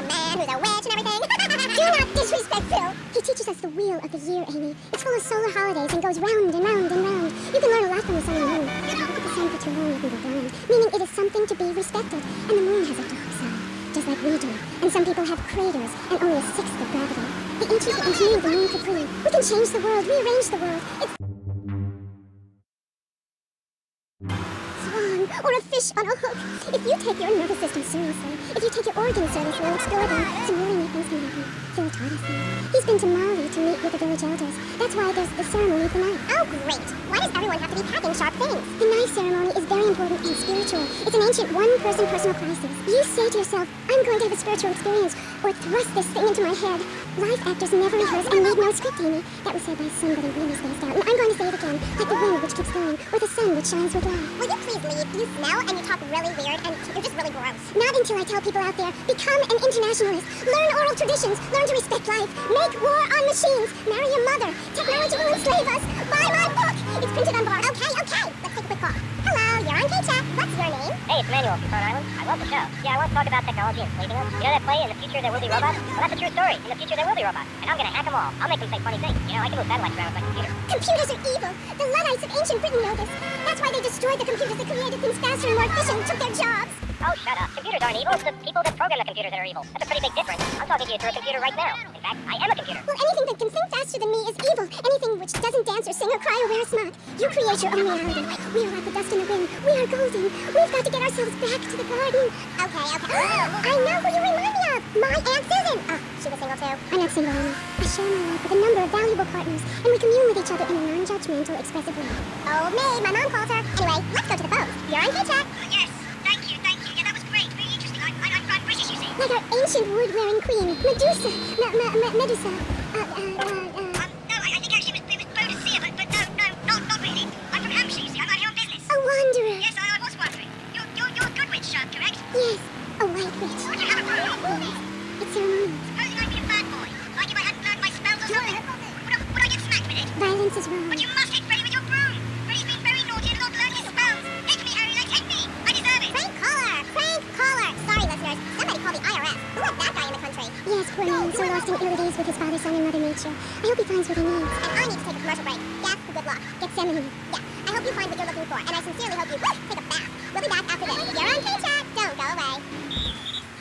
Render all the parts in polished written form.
man who's a witch and everything. Do not disrespect Phil. He teaches us the wheel of the year, Amy. It's full of solar holidays and goes round and round and round. You can learn a lot from the sun and moon. But if you look at the sun for too long, you can go blind. Meaning it is something to be respected. And the moon has a dark side, just like we do. And some people have craters and only a sixth of gravity. The ancients engineered the moon for free. We can change the world, rearrange the world. It's swan or a fish on a hook. If you take your nervous system seriously, if you take your organs seriously and explore them, some really neat things can happen. Phil taught us that. He's been to Mali to meet with the village elders. That's why there's the ceremony of the knife. Oh, great. Why does everyone have to be packing sharp things? The knife ceremony is very important and spiritual. It's an ancient one-person personal crisis. You say to yourself, I'm going to have a spiritual experience, or thrust this thing into my head. Live actors never rehearse and need no script, Amy. That was said by somebody really spaced out. And I'm going to say it again, like the wind which keeps blowing, or the sun which shines with light. Will you please leave? You smell and you talk really weird, and you're just really gross. Not until I tell people out there, become an internationalist. Learn oral traditions. Learn to respect life. Make war on machines. Marry your mother. Technology will enslave us. Buy my book. It's printed on board. Okay. Let's take a quick call. Hello, you're on K-Chat. What's your name? Hey, it's Manuel from Stone Island. I love the show. Yeah, I want to talk about technology and enslaving us. You know that play, In the Future There Will Be Robots? Well, that's a true story. In the future there will be robots. And I'm gonna hack them all. I'll make them say funny things. You know, I can move satellites around with my computer. Computers are evil. The Luddites of ancient Britain know this. That's why they destroyed the computers that created things faster and more efficient, took their jobs. Oh, shut up. Computers aren't evil. It's the people that program the computers that are evil. That's a pretty big difference. I'm talking to you through a computer right now. In fact, I am a computer. Well, anything that can think faster than me is evil. Anything which doesn't dance or sing or cry or wear a smock. You create your own reality. We are like the dust in the wind. We are golden. We've got to get ourselves back to the garden. Okay. I know who you remind me of. My Aunt Susan. Oh, she was single too. I'm not single, Amy. I share my life with a number of valuable partners, and we commune with each other in a non-judgmental, expressive way. Oh, me. My mom calls her. Anyway, let's go to the boat. You're on K-Chat. Yes. Thank you. Yeah, that was great. Really interesting. I'm British, you see. Like our ancient wood-wearing queen, Medusa. Medusa. No, I think actually it was Boadicea, but no, not really. I'm from Hampshire, you see. I'm out here on business. A wanderer. Yes, I was wondering. You're a good witch, correct? Yes, a white witch. Would you have a problem? It's ceremonial. Supposing I'd be a bad boy. Like if I hadn't learned my spells or something. Would I get smacked with it? Violence is wrong. But you must hit Freddy with your broom. Freddy's been very naughty and not learned his spells. Hit me, Harry, hit me. I deserve it. Prank caller. Sorry, listeners. Somebody call the IRS. Who let that guy in the country? Yes, poor man. So lost in ill days with his father, son, and mother nature. I hope he finds what he needs. And I need to take a commercial break. Yes, good luck. Gethsemane. Yeah. I hope you find what you're looking for, and I sincerely hope you take a bath. We'll be back after this. You're on K-Chat. Don't go away.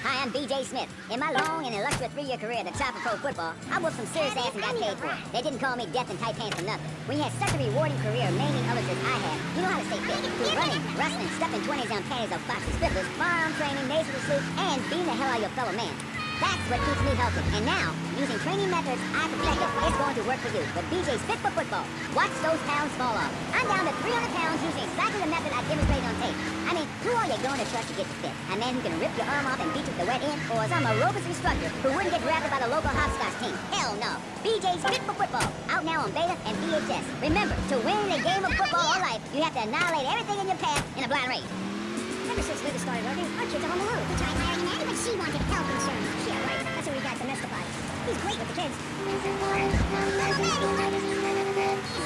Hi, I'm B.J. Smith. In my long and illustrious 3-year career at the top of pro football, I whooped some serious ass and got paid for it. They didn't call me death and tight pants for nothing. When you had such a rewarding career naming others as I had, you know how to stay fit. Through running, wrestling, stepping 20s on panties of boxing slippers, firearm training, nasal sleep, and beating the hell out of your fellow man. That's what keeps me healthy. And now, using training methods I perfected, it's going to work for you. With BJ's Fit for Football. Watch those pounds fall off. I'm down to 300 pounds using exactly the method I demonstrated on tape. I mean, who are you going to trust to get fit? A man who can rip your arm off and beat you with the wet end? Or some aerobics instructor who wouldn't get drafted by the local hopscotch team? Hell no. BJ's Fit for Football. Out now on beta and VHS. Remember, to win a game of football or life, you have to annihilate everything in your path in a blind race. Ever since Linda started working, our kids are home alone. We tried hiring a nanny, but she wanted health insurance. Yeah, right. That's when we got domestified. He's great with the kids. He's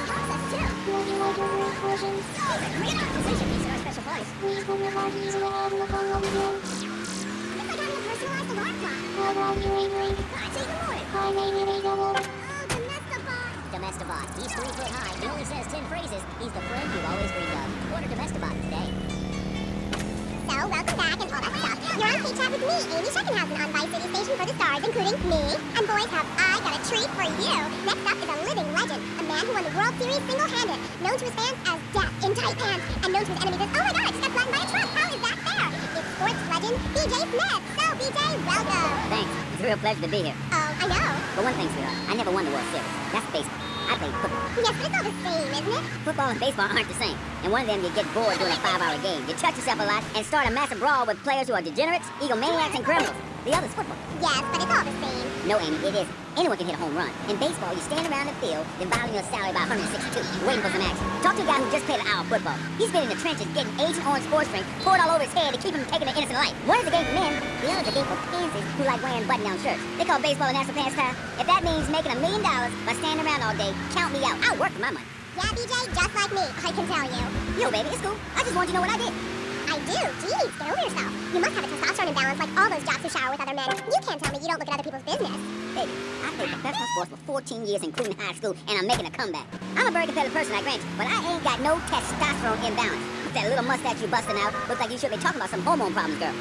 helps us too. He's a great composition. He's in our special place. It's like having a personalized alarm clock. It's even more. Domestabot. He's 3 foot high. He only says 10 phrases. He's the friend you've always dreamed of. Order Domestabot today. So, welcome back and all that stuff. You're on K-Chat with me, Amy Scheckenhausen, on Vice City Station for the stars, including me. And boys, have I got a treat for you. Next up is a living legend, a man who won the World Series single-handed, known to his fans as Death in Tight Pants, and known to his enemies as, oh my god, I just got flattened by a truck. How is that fair? It's sports legend B.J. Smith. So, B.J., welcome. Thanks. It's a real pleasure to be here. Oh, I know. But one thing, sweetheart, I never won the World Series. That's baseball. I played football. Yes, but it's all the same, isn't it? Football and baseball aren't the same. And one of them, you get bored doing a 5-hour game. You touch yourself a lot and start a massive brawl with players who are degenerates, egomaniacs, and criminals. The other's football. Yes, but it's all the same. No, Amy, it isn't. Anyone can hit a home run. In baseball, you stand around the field, then violating your salary by 162, waiting for some action. Talk to a guy who just played an hour of football. He's been in the trenches getting Agent Orange sports drink poured all over his head to keep him taking an innocent life. One is a game for men, the other is a game for pansies who like wearing button-down shirts. They call baseball a national pastime. If that means making $1 million by standing around all day, count me out. I'll work for my money. Yeah, BJ, just like me, I can tell you. Yo, baby, it's cool. I just want you to know what I did. I do. Jeez, get over yourself. You must have a testosterone imbalance tampons like all those jocks who shower with other men. You can't tell me you don't look at other people's business. Baby, I played professional sports for 14 years, including high school, and I'm making a comeback. I'm a very competitive person, I grant you, but I ain't got no testosterone imbalance. With that little mustache you busting out, looks like you should be talking about some hormone problems, girl.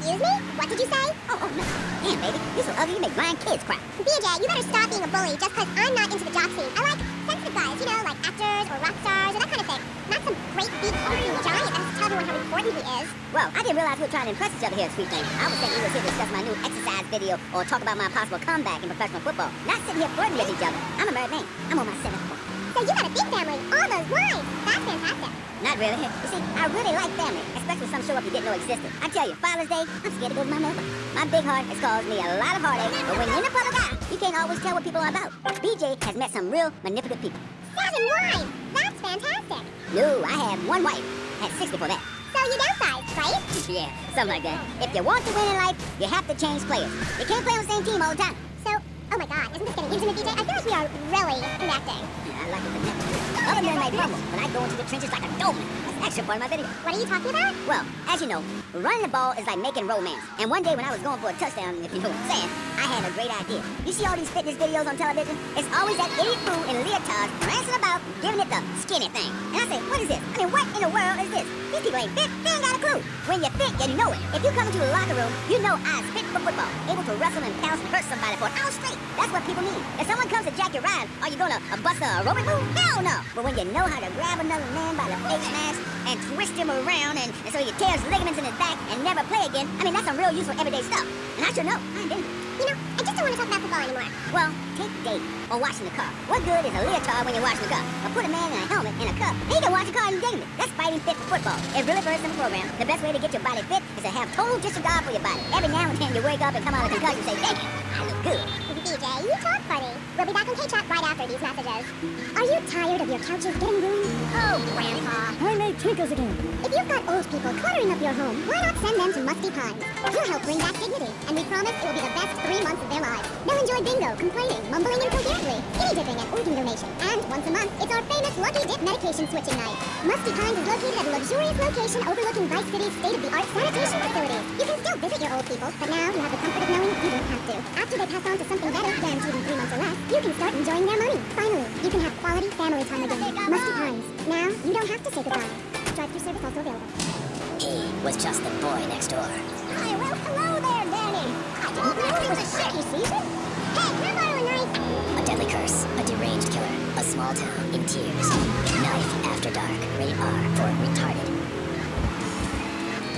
Excuse me? What did you say? Oh, no. Damn, baby, you're so ugly you make blind kids cry. BJ, you better stop being a bully just because I'm not into the jock scene. I like sensitive guys, you know, like actors or rock stars or that kind of thing. Not some great big hulking giant that has to tell everyone how important he is. Well, I didn't realize we were trying to impress each other here at Sweet Thing. I was thinking we were here to discuss my new exercise video or talk about my possible comeback in professional football. Not sitting here flirting with each other. I'm a married man. I'm on my 7th one. So you got a big family, all those wives. That's fantastic. Not really. You see, I really like family, especially some show up you didn't know existed. I tell you, Father's Day, I'm scared to go to my mailbox. My big heart has caused me a lot of heartache, but when you're in a public eye, you can't always tell what people are about. BJ has met some real manipulative people. 7 wives. That's fantastic. No, I have 1 wife. Had 6 before that. So you downsized, right? Yeah, something like that. If you want to win in life, you have to change players. You can't play on the same team all the time. So, oh my God, isn't this getting intimate, BJ? I feel like we are really connecting. Yeah, I like it connecting. Other men may rumble, but I go into the trenches like a doorman. That's the extra part of my video. What are you talking about? Well, as you know, running the ball is like making romance. And one day when I was going for a touchdown, if you know what I'm saying, I had a great idea. You see all these fitness videos on television? It's always that idiot fool in leotards prancing about, giving it the skinny thing. And I say, what is this? I mean, what in the world is this? These people ain't fit. They ain't got a clue. When you fit, you know it. If you come into the locker room, you know I was fit for football. Able to wrestle and pounce and hurt somebody for an hour straight. That's what people mean. If someone comes to jack your ride, are you gonna bust a aerobic move? Hell no. But when you know how to grab another man by the face mask and twist him around and so he tears ligaments in his back and never play again, I mean, that's some real useful everyday stuff. And I should know. I ain't been there. You know, I just don't want to talk about football anymore. Well, take dating or washing the car. What good is a leotard when you're washing the car? Or put a man in a helmet in a cup, and he can wash the car indefinitely. That's fighting fit for football. It really burns in the program. The best way to get your body fit is to have total disregard for your body. Every now and then you wake up and come out of concussion and say, thank you, I look good. BJ, you talk funny. We'll be back on K-Chat right after these messages. Are you tired of your couches getting ruined? Oh, Grandpa. I made tinkles again. If you've got old people cluttering up your home, why not send them to Musty Pines? We'll help bring back dignity, and we promise it will be the best 3 months of their lives. They'll enjoy bingo, complaining, mumbling incoherently, skinny dipping, and organ donation. And once a month, it's our famous Lucky Dip medication switching night. Musty Pines is located at a luxurious location overlooking Vice City's state-of-the-art sanitation facilities. You can still visit your old people, but now you have the comfort of knowing you don't have to. After they pass on to something better, guaranteed in 3 months or less, you can start enjoying their money. Finally, you can have quality family time again. Musty Pines. Now, you don't have to say goodbye. Drive-through service also available. He was just the boy next door. Hi, well, hello there, Danny. I didn't know it was a shaky season. Hey, can I borrow a knife? A deadly curse, a deranged killer, a small town in tears. Knife After Dark, rated R for retarded.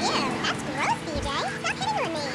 Ew, that's gross, BJ. Stop hitting on me.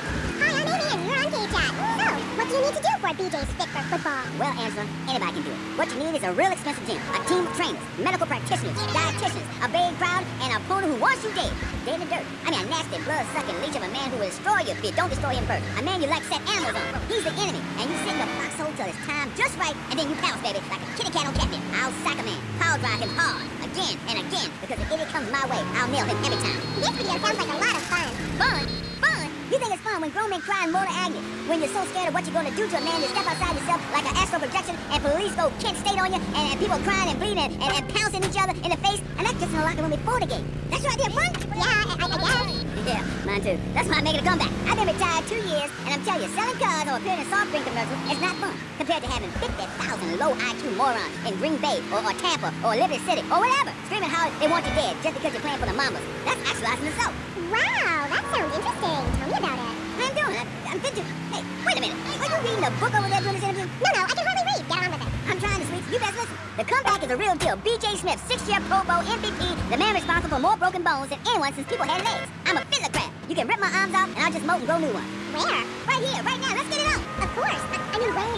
Hi, I'm Amy, and you're on K-Chat. So, what do you need to do for BJ's fit for football? Well, Angela, anybody can do it. What you need is a real expensive gym, a team of trainers, medical practitioners, dietitians, a big crowd, and an opponent who wants you dead. Dead in the dirt. I mean, a nasty, blood-sucking leech of a man who will destroy you if you don't destroy him first. A man you like set animals on. He's the enemy, and you sit in the foxhole till it's time just right, and then you pounce, baby, like a kitty cat on catnip. I'll sack a man, power drive him hard, again and again, because if idiot comes my way, I'll nail him every time. This video sounds like a lot of fun. Fun? Fun? You think it's fun when grown men cry in mortal agony? When you're so scared of what you're gonna do to a man, you step outside yourself like an astral projection, and police go Kent State on you, and people crying and bleeding and pouncing each other in the face, and that's just in the locker room before the game. That's your idea of fun? Yeah, I guess. Yeah, mine too. That's why I'm making a comeback. I've been retired 2 years, and I'm telling you, selling cars or appearing in soft drink commercials is not fun compared to having 50,000 low IQ morons in Green Bay or Tampa or Liberty City or whatever, screaming how they want you dead just because you're playing for the Mamas. That's actualizing the soul. Wow, that sounds interesting. Tell me about it. I'm doing it. I'm thinking. Hey, wait a minute. Are you reading a book over there during this interview? No, I can hardly read. Get on with it. I'm trying to, sweets. You best listen. The comeback is a real deal. B.J. Smith, 6-year Pro Bowl MVP, the man responsible for more broken bones than anyone since people had legs. I'm a physicrat. You can rip my arms off, and I'll just mold and grow new ones. Where? Right here, right now. Let's get it on. Of course. I mean, when?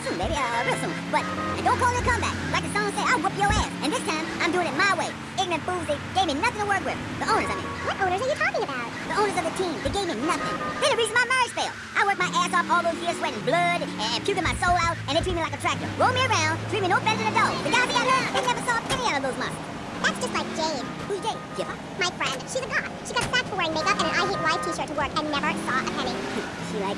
Soon, baby. Real soon. But don't call it a comeback. Like the song said, I'll whoop your ass. And this time, I'm doing it my way. Ignorant fools, they gave me nothing to work with. The owners, I mean. What owners are you talking about? The owners of the team, they gave me nothing. They're the reason my marriage failed. I worked my ass off all those years sweating blood and puking my soul out, and they treat me like a tractor. Roll me around, treat me no better than a dog. The guys I got now, they never saw any out of those monsters. That's just like Jade. Who's Jade? Jiffa? My friend. She's a goth. She got sacked for wearing makeup and an I Hate wife t-shirt to work and never saw a penny. She like,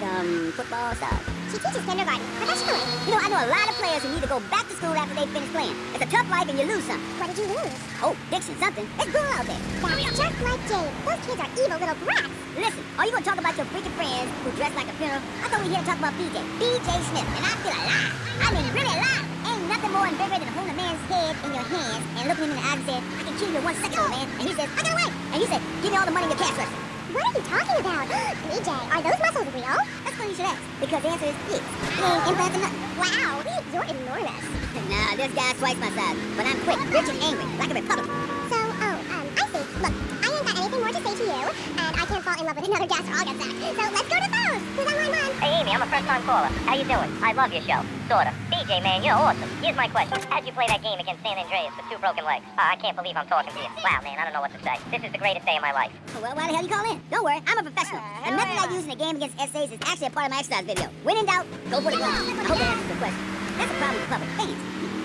football stuff. She teaches kindergarten professionally. You know, I know a lot of players who need to go back to school after they finish playing. It's a tough life and you lose something. What did you lose? Oh, Dixon, something. It's cool out there. That's just like Jade. Those kids are evil little brats. Listen, are you gonna talk about your freaking friends who dress like a funeral? I thought we were here to talk about BJ Smith, and I feel alive. I mean, really alive. Ain't nothing more bigger than holding a man's head in your hands and looking him in the eyes and saying, I can kill you in 1 second, old man. And he says, I got away. And he said, give me all the money in your cash register. What are you talking about? BJ, are those muscles real? That's funny you should ask, because the answer is yes. It ain't implants or nothing. Wow, you're enormous. Nah, this guy's twice my size, but I'm quick, rich, and angry, like a Republican. So, I see. Look, I ain't got anything more to say to you, and I can't fall in love with another gas or I'll get sacked. So let's go to those. Who's on line 1? Hey, Amy, I'm a first-time caller. How you doing? I love your show. Sorta. BJ, man, you're awesome. Here's my question. How'd you play that game against San Andreas with 2 broken legs? I can't believe I'm talking to you. Wow, man, I don't know what to say. This is the greatest day of my life. Well, why the hell you call in? Don't worry, I'm a professional. The method I use in a game against essays is actually a part of my exercise video. When in doubt, go for the gun. I hope that answers the question. That's a problem with the public. Fans.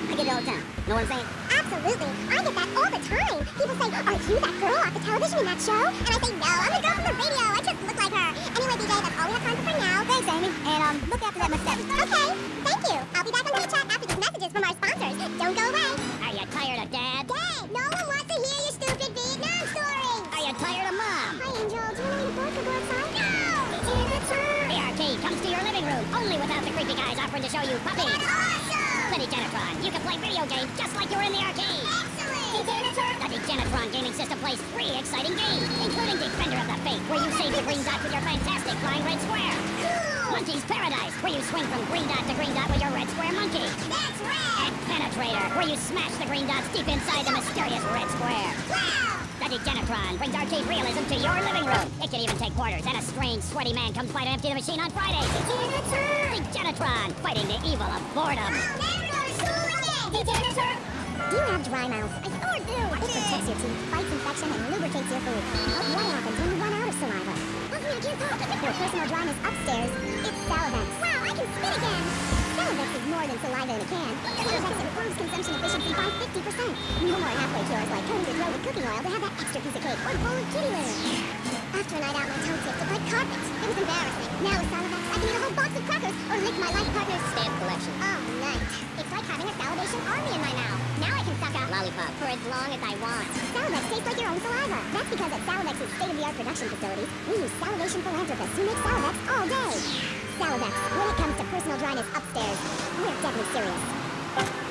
I get it all the time. Know what I'm saying? Absolutely. I get that all the time. People say, are you that girl off the television in that show? And I say, no, I'm the girl from the radio. I just look like her. Anyway, BJ, that's all we have time for now. Thanks, Amy. And, look after that mustache. Okay, thank you. I'll be back on the chat after these messages from our sponsors. Don't go away. Are you tired of Dad? Dad, no one wants to hear your stupid Vietnam stories. Are you tired of Mom? Hi, Angel. Do you want to read a book or go outside? No! It's The arcade comes to your living room, only without the creepy guys offering to show you puppies. That's awesome! The Degenitron, you can play video games just like you're in the arcade. Excellent! The Degenitron gaming system plays 3 exciting games, including Defender of the Faith, where you save the green dot with your fantastic flying red square. Cool! Monkey's Paradise, where you swing from green dot to green dot with your red square monkey. That's rad! And Penetrator, where you smash the green dots deep inside the mysterious red square. Wow! The Degenitron brings arcade realism to your living room. It can even take quarters, and a strange, sweaty man comes by to empty the machine on Fridays. Degenitron, fighting the evil of boredom. I'll never go to school again! Degenitron! Do you have dry mouth? I sure do! It protects your teeth, fights infection, and lubricates your food. But what happens when you run out of saliva? I can't talk. For personal dryness upstairs, it's Salivex. Wow, I can spit again! Salivex is more than saliva in a can. Salivex improves consumption efficiency by 50%. No more halfway cures like coating your throat with cooking oil to have that extra piece of cake or bowl of kitty litter. After a night out, my tongue tasted like carpet. It was embarrassing. Now with Salivex, I can eat a whole box of crackers or lick my life partner's stamp collection. Oh, nice. It's like having a salivation army in my mouth. Now I can suck out lollipop for as long as I want. Salivex tastes like your own saliva. That's because at Salivex's state-of-the-art production facilities, we use salivation philanthropists who make Salivex all day. Salivex, when it comes to personal dryness upstairs, we're deadly serious.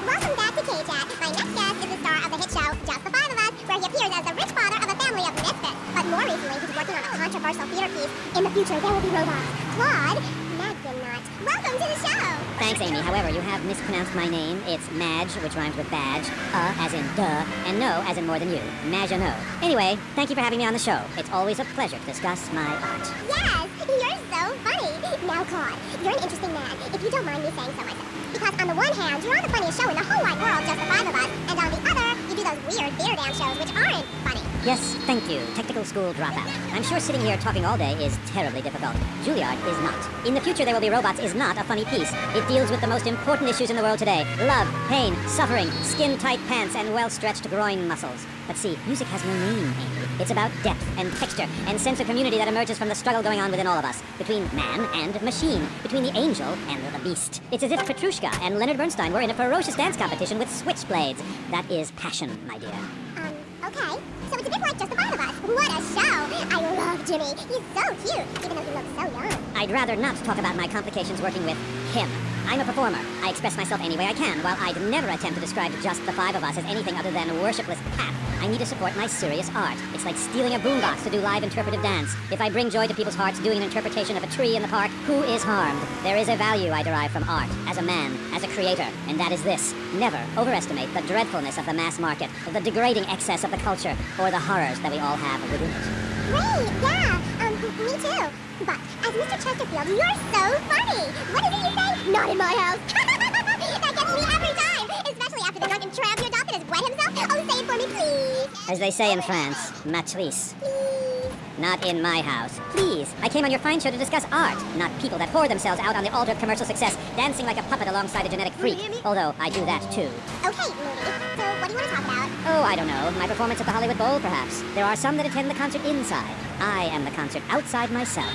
Welcome back to K-Chat. My next guest is the star of the hit show Just the Five of Us, where he appears as the rich father of a family of misfits. But more recently, he's working on a controversial theater piece. In the future, there will be robots. Claude Naginot. Welcome to the show. Thanks, Amy. However, you have mispronounced my name. It's Madge, which rhymes with badge, as in duh, and no as in more than you. Maginot. Anyway, thank you for having me on the show. It's always a pleasure to discuss my art. Yes, you're so funny. Now, Claude, you're an interesting man, if you don't mind me saying so myself. Because on the one hand, you're on the funniest show in the whole wide world, Just the Five of Us, and on the other, you do those weird theater dance shows which aren't funny. Yes, thank you. Technical school dropout. I'm sure sitting here talking all day is terribly difficult. Juilliard is not. In the future there will be robots is not a funny piece. It deals with the most important issues in the world today. Love, pain, suffering, skin-tight pants, and well-stretched groin muscles. But see, music has no name, Amy. It's about depth and texture and sense of community that emerges from the struggle going on within all of us. Between man and machine. Between the angel and the beast. It's as if Petrushka and Leonard Bernstein were in a ferocious dance competition with switchblades. That is passion, my dear. Okay. So it's a bit like Just the Five of Us. What a show! I love Jimmy. He's so cute, even though he looks so young. I'd rather not talk about my complications working with him. I'm a performer. I express myself any way I can, while I'd never attempt to describe Just the Five of Us as anything other than worshipless pap. I need to support my serious art. It's like stealing a boombox to do live interpretive dance. If I bring joy to people's hearts doing an interpretation of a tree in the park, who is harmed? There is a value I derive from art, as a man, as a creator, and that is this. Never overestimate the dreadfulness of the mass market, the degrading excess of the culture, or the horrors that we all have within it. Great, yeah. Me too. But as Mr. Chesterfield, you're so funny. What is it you say? Not in my house. That gets me every time, especially after the drunken tramp your dog that has wet himself. Oh, say it for me, please. As they say in France, matrice. Not in my house. Please, I came on your fine show to discuss art, not people that pour themselves out on the altar of commercial success, dancing like a puppet alongside a genetic freak. Although I do that too. Okay, Moody. So what do you want to talk about? Oh, I don't know. My performance at the Hollywood Bowl, perhaps. There are some that attend the concert inside. I am the concert outside myself.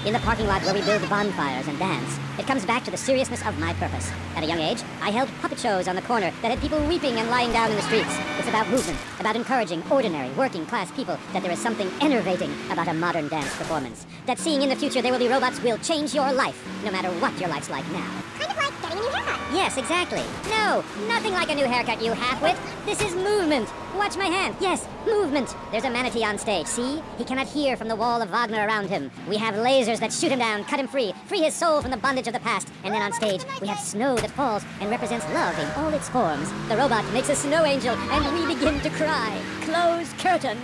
In the parking lot where we build bonfires and dance. It comes back to the seriousness of my purpose. At a young age, I held puppet shows on the corner that had people weeping and lying down in the streets. It's about movement, about encouraging ordinary, working-class people, that there is something enervating about a modern dance performance. That seeing in the future there will be robots will change your life, no matter what your life's like now. Kind of like getting a new haircut. Yes, exactly. No, nothing like a new haircut, you halfwit. This is movement. Watch my hand. Yes, movement. There's a manatee on stage, see? He cannot hear from the wall of Wagner around him. We have lasers that shoot him down, cut him free his soul from the bondage of the past. And then on stage, we have snow that falls and represents love in all its forms. The robot makes a snow angel, and we begin to cry. Close curtain.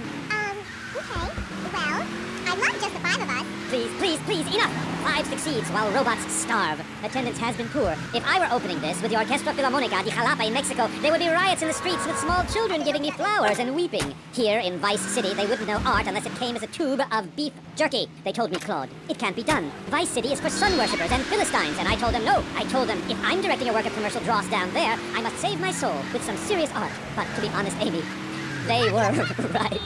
Okay. Well, I love just the 5 of us. Please, enough! 5 succeeds while robots starve. Attendance has been poor. If I were opening this with the Orquesta Filarmónica de Jalapa in Mexico, there would be riots in the streets with small children giving me flowers and weeping. Here in Vice City, they wouldn't know art unless it came as a tube of beef jerky. They told me, Claude, it can't be done. Vice City is for sun worshippers and Philistines, and I told them no. I told them, if I'm directing a work of commercial dross down there, I must save my soul with some serious art. But to be honest, Amy, they were right.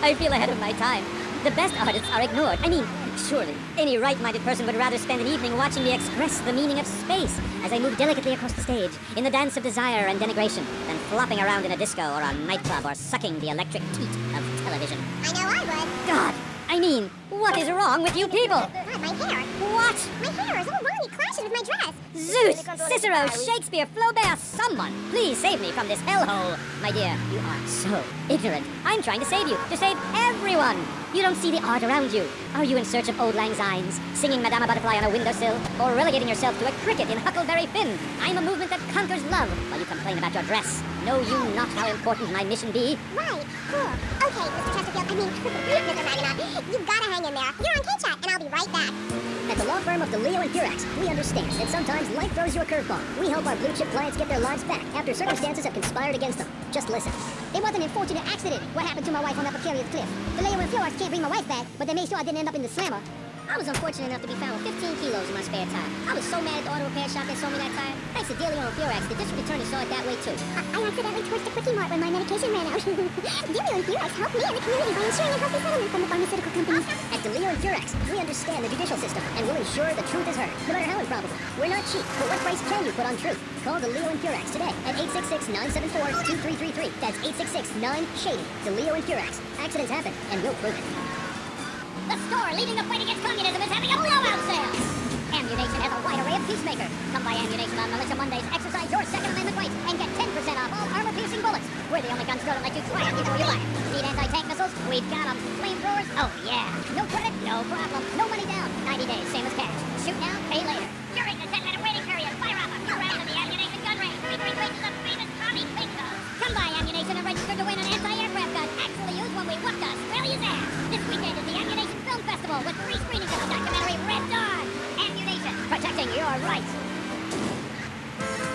I feel ahead of my time. The best artists are ignored. I mean, surely, any right-minded person would rather spend an evening watching me express the meaning of space as I move delicately across the stage in the dance of desire and denigration than flopping around in a disco or a nightclub or sucking the electric teat of television. I know I would. God, I mean, what is wrong with you people? God, my hair. What? My hair is all wrong. It clashes with my dress. Zeus, Cicero, Shakespeare, Flaubert, someone, please save me from this hellhole. My dear, you are so ignorant. I'm trying to save you, to save everyone. You don't see the art around you. Are you in search of Auld Lang Synes, singing Madame Butterfly on a windowsill, or relegating yourself to a cricket in Huckleberry Finn? I'm a movement that conquers love, while you complain about your dress. Know you not how important my mission be? Right. Cool. Okay, Mr. Chesterfield. I mean, Mr. Magna. You gotta hang in there. You're on K-Chat, and I'll be right back. At the law firm of DeLeo and Furax, we understand that sometimes life throws you a curveball. We help our blue-chip clients get their lives back after circumstances have conspired against them. Just listen. It wasn't an unfortunate accident. What happened to my wife on that precarious cliff? DeLeo and Furax can't bring my wife back, but they made sure I didn't end up in the slammer. I was unfortunate enough to be found with 15 kilos in my spare time. I was so mad at the auto repair shop that sold me that tire. Thanks to DeLeo and Furax, the district attorney saw it that way too. I accidentally torched a Quickie Mart when my medication ran out. DeLeo and Furax helped me and the community by ensuring a healthy settlement from the pharmaceutical companies. At DeLeo and Furax, we understand the judicial system and will ensure the truth is heard, no matter how improbable. We're not cheap, but what price can you put on truth? Call DeLeo and Furax today at 866-974-2333. That's 866-9-SHADY. DeLeo and Furax. Accidents happen, and we'll prove it. The store leading the fight against communism is having a blowout sale! Ammunition has a wide array of peacemakers. Come by Ammunition on Militia Mondays, exercise your Second Amendment rights, and get 10% off all armor-piercing bullets. We're the only gun store that let you try them before you buy them. Need anti-tank missiles? We've got them. Flamethrowers? Oh yeah. No credit? No problem. No money down. 90 days, same as cash. Shoot now, pay later. During the 10-minute waiting period, fire up a few rounds of the Ammunition gun range. Featuring ranges of famous Tommy Pinkos. Come by Ammunition and register to win an anti-aircraft gun actually used when we whooped Australia's ass. This weekend is the Ammunition Film Festival with free screenings of the documentary Red Dawn. Ammunition, protecting your rights.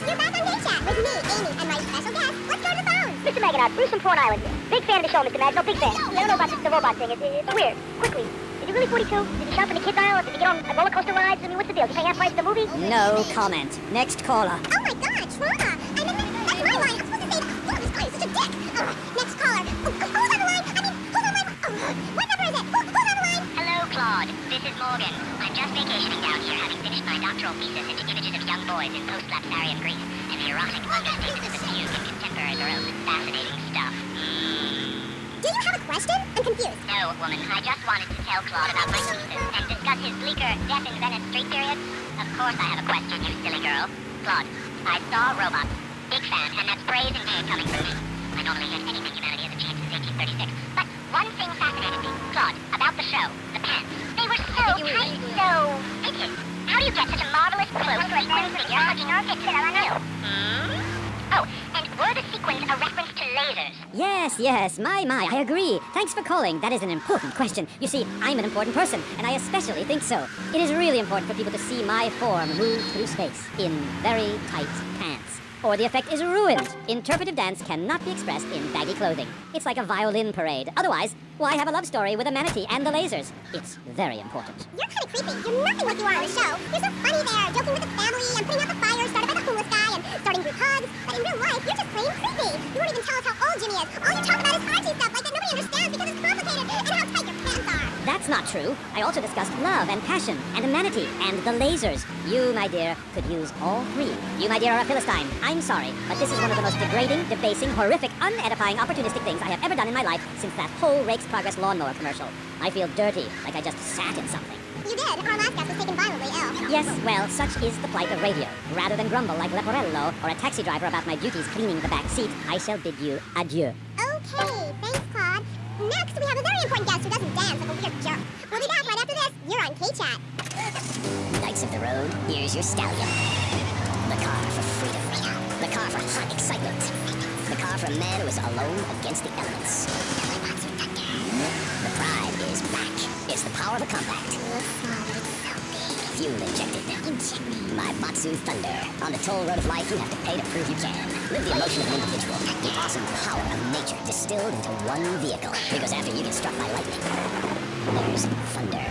You're back on K-Chat with me, Amy, and my special guest. Let's go to the phone. Mr. Magnat, Bruce from Prawn Island here. Big fan of the show, Mr. Mag. No, big fan. I don't know about the robot thing. It's weird. Quickly, is he really 42? Did he shop in the kids aisle? Did he get on roller coaster rides? I mean, what's the deal? Did he pay half price for the movie? No comment. Next caller. Oh my god, trauma. I mean, that's my line. I'm supposed to say, oh, this guy is such a dick. Next caller. Who's on the line? I mean, who's on my line? What number is it? Who's on the line? Hello, Claude. This is Morgan. I'm just vacationing down here, having finished my doctoral thesis into images of young boys in post-lapsarian Greece and the erotic understatements of the fugue in contemporary Baroque. Fascinating stuff. Do you have a question? I'm confused. No, woman. I just wanted to tell Claude about my thesis and discuss his bleaker Death in Venice street period. Of course I have a question, you silly girl. Claude, I saw robots. Big fan, and that's praise and game coming from me. I normally hate anything humanity has achieved since 1836. But one thing fascinated me. Claude, about the show, the pants. They were so tight, so fitted. How do you get such a marvelous close sequin figure hugging your hips in a new? Oh, and were the sequins a reference to lasers? Yes, my, I agree. Thanks for calling. That is an important question. You see, I'm an important person, and I especially think so. It is really important for people to see my form move through space in very tight pants. Or the effect is ruined. Interpretive dance cannot be expressed in baggy clothing. It's like a violin parade. Otherwise, why have a love story with a manatee and the lasers? It's very important. You're kind of creepy. You're nothing like you are on the show. You're so funny there, joking with the family and putting out the fires started by the homeless guy and starting group hugs, but in real life, you're just plain creepy. You won't even tell us how old Jimmy is. All you talk about is artsy stuff like that nobody understands because it's complicated, and how tight your pants are. That's not true. I also discussed love and passion and humanity and the lasers. You, my dear, could use all three. You, my dear, are a Philistine. I'm sorry, but this is one of the most degrading, debasing, horrific, unedifying, opportunistic things I have ever done in my life since that whole Rake's Progress lawnmower commercial. I feel dirty, like I just sat in something. You did. Our mascot was taken violently ill. Yes, well, such is the plight of radio. Rather than grumble like Leporello or a taxi driver about my duties cleaning the back seat, I shall bid you adieu. Okay, thanks, Claude. Next, we have a very important guest who doesn't dance like a weird jerk. We'll be back right after this. You're on K-Chat. Knights of the road, here's your stallion. The car for freedom. The car for hot excitement. The car for a man who is alone against the elements. The pride is back. It's the power of a compact. Fuel injected. My Batsu Thunder. On the toll road of life, you have to pay to prove you can. Live the emotion of an individual. The awesome power of nature distilled into one vehicle. Because after you get struck by lightning, there's thunder.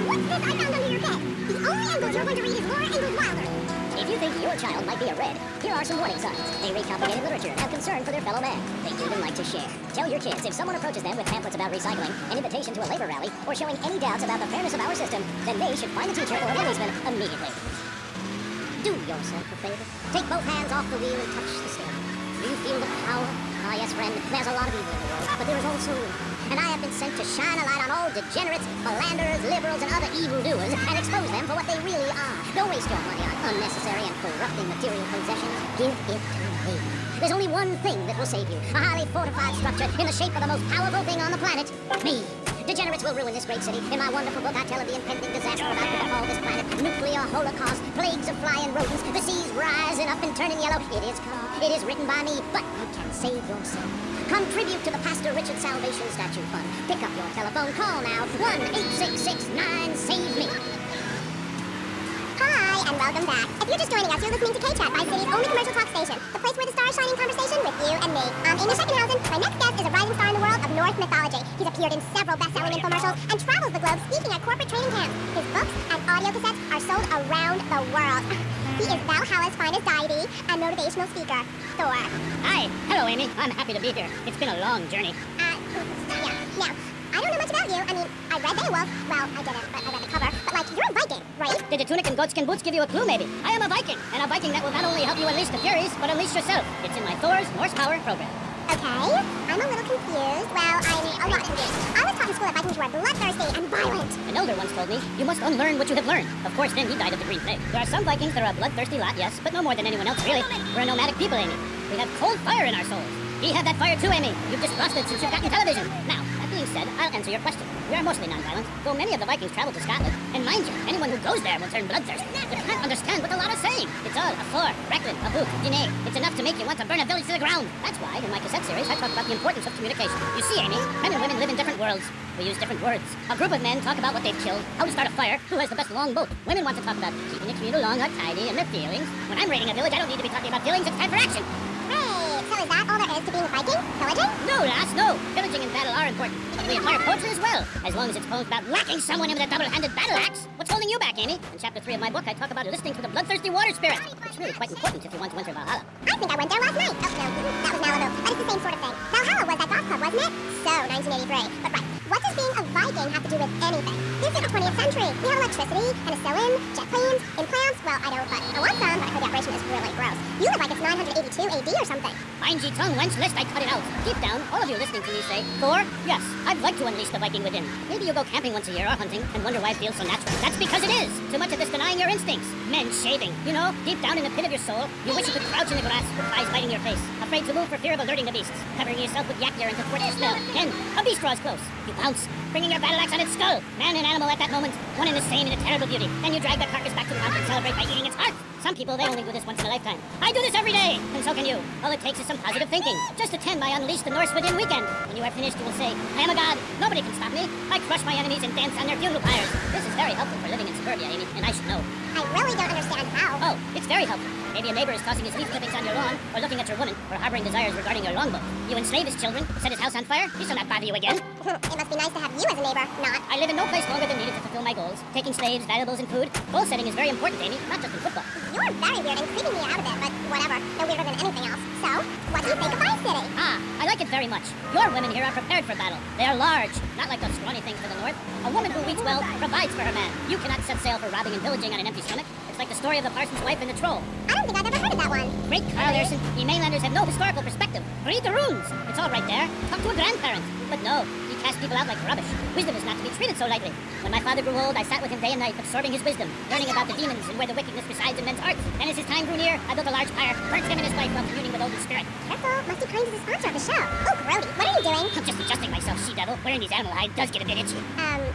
What's this I found under your bed? The only angles you're going to read is Laura Ingalls Wilder. If you think your child might be a red, here are some warning signs. They read complicated literature and have concern for their fellow man. They even like to share. Tell your kids if someone approaches them with pamphlets about recycling, an invitation to a labor rally, or showing any doubts about the fairness of our system, then they should find a teacher or a policeman immediately. Do yourself a favor. Take both hands off the wheel and touch the steering. Do you feel the power? Ah, yes, friend, there's a lot of evil in the world, but there is also good. And I have been sent to shine a light on all degenerates, philanderers, liberals, and other evildoers, and expose them for what they really are. Don't waste your money on unnecessary and corrupting material possessions. Give it to me. There's only one thing that will save you. A highly fortified structure in the shape of the most powerful thing on the planet. Me. Degenerates will ruin this great city. In my wonderful book, I tell of the impending disaster about to befall this planet. Nuclear holocaust, plagues of flying rodents, the seas rising up and turning yellow. It is written by me, but you can save yourself. Contribute to the Pastor Richard Salvation Statue Fund. Pick up your telephone. Call now. 1-866-9-SAVE-ME. Hi, and welcome back. If you're just joining us, you're listening to K-Chat, Vice City's only commercial talk station. The place where the stars shine in conversation with you and me. I'm Amy Scheckenhausen. My next guest is a rising star in the world of Norse mythology. He's appeared in several best-selling infomercials and travels the globe speaking at corporate training camps. His books and audio cassettes are sold around the world. He is Valhalla's finest deity and motivational speaker, Thor. Hi. Hello, Amy. I'm happy to be here. It's been a long journey. Yeah. I don't know much about you. I mean, I read Beowulf. Well, I didn't, but I read the cover. But, like, you're a Viking, right? Did the tunic and goatskin boots give you a clue, maybe? I am a Viking, and a Viking that will not only help you unleash the Furies, but unleash yourself. It's in my Thor's Norse Power program. Okay, I'm a little confused. Well, I'm a lot confused. I was taught in school that Vikings were bloodthirsty and violent. An elder once told me, you must unlearn what you have learned. Of course, then he died of the green plague. There are some Vikings that are a bloodthirsty lot, yes, but no more than anyone else, really. We're a nomadic people, Amy. We have cold fire in our souls. We have that fire too, Amy. You've just lost it since you've gotten television. Now, that being said, I'll answer your question. We are mostly non-violent, though many of the Vikings traveled to Scotland. And mind you, anyone who goes there will turn bloodthirsty. You can't understand what the lot is saying. It's all a for, Recklin, a book, dîner. It's enough to make you want to burn a village to the ground. That's why, in my cassette series, I talk about the importance of communication. You see, Amy, men and women live in different worlds. We use different words. A group of men talk about what they've killed, how to start a fire, who has the best long boat. Women want to talk about keeping the communal long, or tidy, and their feelings. When I'm raiding a village, I don't need to be talking about feelings. It's time for action. Great. So is that all there is to being a Viking? Pillaging? No, lass, no. Pillaging and battle are important, but we admire poetry as well, as long as it's poems about whacking someone in with a double-handed battle axe. What's holding you back, Amy? In chapter 3 of my book, I talk about listening to the bloodthirsty water spirit. It's really quite important if you want to enter Valhalla. I think I went there last night. Oh, no, that was Malibu. But it's the same sort of thing. Valhalla was that golf club, wasn't it? So, 1983. But right, what does being a Viking have to do with anything? This is the 20th century. We have electricity, penicillin, jet planes, implants. Well, I don't, but I want some, but I heard the operation is really gross. You live like it's 982 AD or something. Mind ye tongue, wench, lest I cut it out. Deep down, all of you listening to me say, Thor, yes, I'd like to unleash the Viking within. Maybe you go camping once a year or hunting and wonder why it feels so natural. That's because it is. Too much of this denying your instincts. Men shaving. You know, deep down in the pit of your soul, you wish you could crouch in the grass with flies biting your face. Afraid to move for fear of alerting the beasts. Covering yourself with yak urine to thwart your smell. Then, a beast draws close. You pounce, bringing your battle axe on its skull. Man and animal at that moment, one and the same in a terrible beauty. Then you drag that carcass back to the camp and celebrate by eating its heart. Some people, they only do this once in a lifetime. I do this every day, and so can you. All it takes is some positive thinking. Just attend my Unleash the Norse Within weekend. When you are finished, you will say, I am a god. Nobody can stop me. I crush my enemies and dance on their funeral pyres. This is very helpful for living in suburbia, Amy, and I should know. I really don't understand how. Oh, it's very helpful. Maybe a neighbor is tossing his leaf clippings on your lawn, or looking at your woman, or harboring desires regarding your longboat. You enslave his children, set his house on fire, he shall not bother you again. It must be nice to have you as a neighbor, not. I live in no place longer than needed to fulfill my goals. Taking slaves, valuables, and food. Goal setting is very important, Amy, not just in football. You're very weird and creeping me out a bit, but whatever. No weirder than anything else. So, what do you think of Vice City? Ah, I like it very much. Your women here are prepared for battle. They are large, not like those scrawny things to the north. A woman who eats well provides for her man. You cannot set sail for robbing and pillaging on an empty stomach. It's like the story of the parson's wife and the troll. I don't think I've ever heard of that one. Great Carl Erson, ye mainlanders have no historical perspective. Read the runes. It's all right there. Talk to a grandparent. But no, he cast people out like rubbish. Wisdom is not to be treated so lightly. When my father grew old, I sat with him day and night, absorbing his wisdom, learning about the demons and where the wickedness resides in men's hearts. And as his time grew near, I built a large fire, burnt him and his wife while communing with Odin's spirit. Careful, must be kind to the sponsor of the show. Oh, Grody, what are you doing? I'm just adjusting myself, she-devil. Wearing these animal hide does get a bit itchy.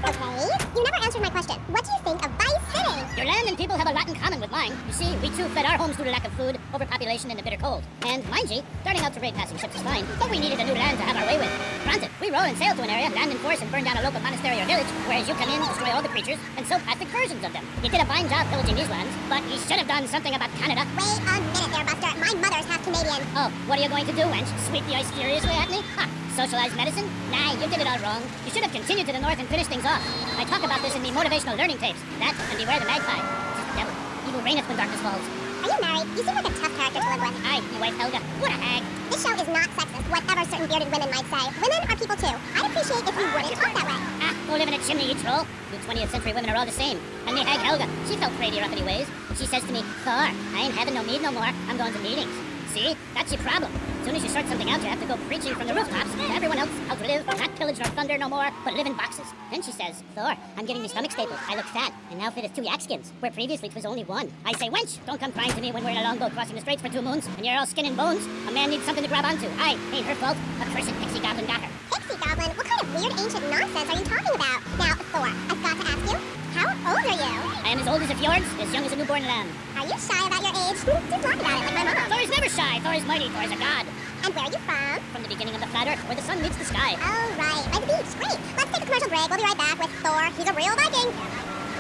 Okay. You never answered my question. What do you think of Vice City? Your land and people have a lot in common with mine. You see, we too fled our homes due to lack of food, overpopulation, and the bitter cold. And, mind ye, starting out to raid passing ships is fine, but we needed a new land to have our way with. Granted, we row and sail to an area, land in force, and burn down a local monastery or village, whereas you come in, destroy all the creatures, and sell plastic versions of them. You did a fine job pillaging these lands, but you should have done something about Canada. Wait a minute there, Buster. My mother's half Canadian. Oh, what are you going to do, wench? Sweep the ice furiously at me? Ha! Socialized medicine? Nah, you did it all wrong. You should have continued to the north and finished things off. I talk about this in the motivational learning tapes. That and beware the magpie. Just the devil. Evil reigneth when darkness falls. Are you married? You seem like a tough character to live with. Aye, your wife Helga. What a hag. This show is not sexist, whatever certain bearded women might say. Women are people too. I'd appreciate if you wouldn't talk that way. Ah, go live in a chimney, you troll. You 20th century women are all the same. And me hag Helga, she felt pretty uppity ways. She says to me, Thor, I ain't having no mead no more. I'm going to meetings. See? That's your problem. As soon as you sort something out, you have to go preaching from the rooftops to everyone else how to live, not pillage nor thunder no more, but live in boxes. Then she says, Thor, I'm getting me stomach staples. I look fat, and now fit as 2 yak skins, where previously 'twas only 1. I say, wench, don't come crying to me when we're in a longboat crossing the straits for 2 moons, and you're all skin and bones. A man needs something to grab onto. Aye, ain't her fault. A cursed pixie goblin got her. Pixie goblin? What kind of weird ancient nonsense are you talking about? Now, Thor, I've got to ask you, how old are you? I am as old as a fjord, as young as a newborn lamb. Are you shy about your age? Just talk about it like my mom. Thor is never shy. Thor is mighty. Thor is a god. And where are you from? From the beginning of the flat earth, where the sun meets the sky. Oh, right. By the beach. Great. Let's take a commercial break. We'll be right back with Thor. He's a real Viking.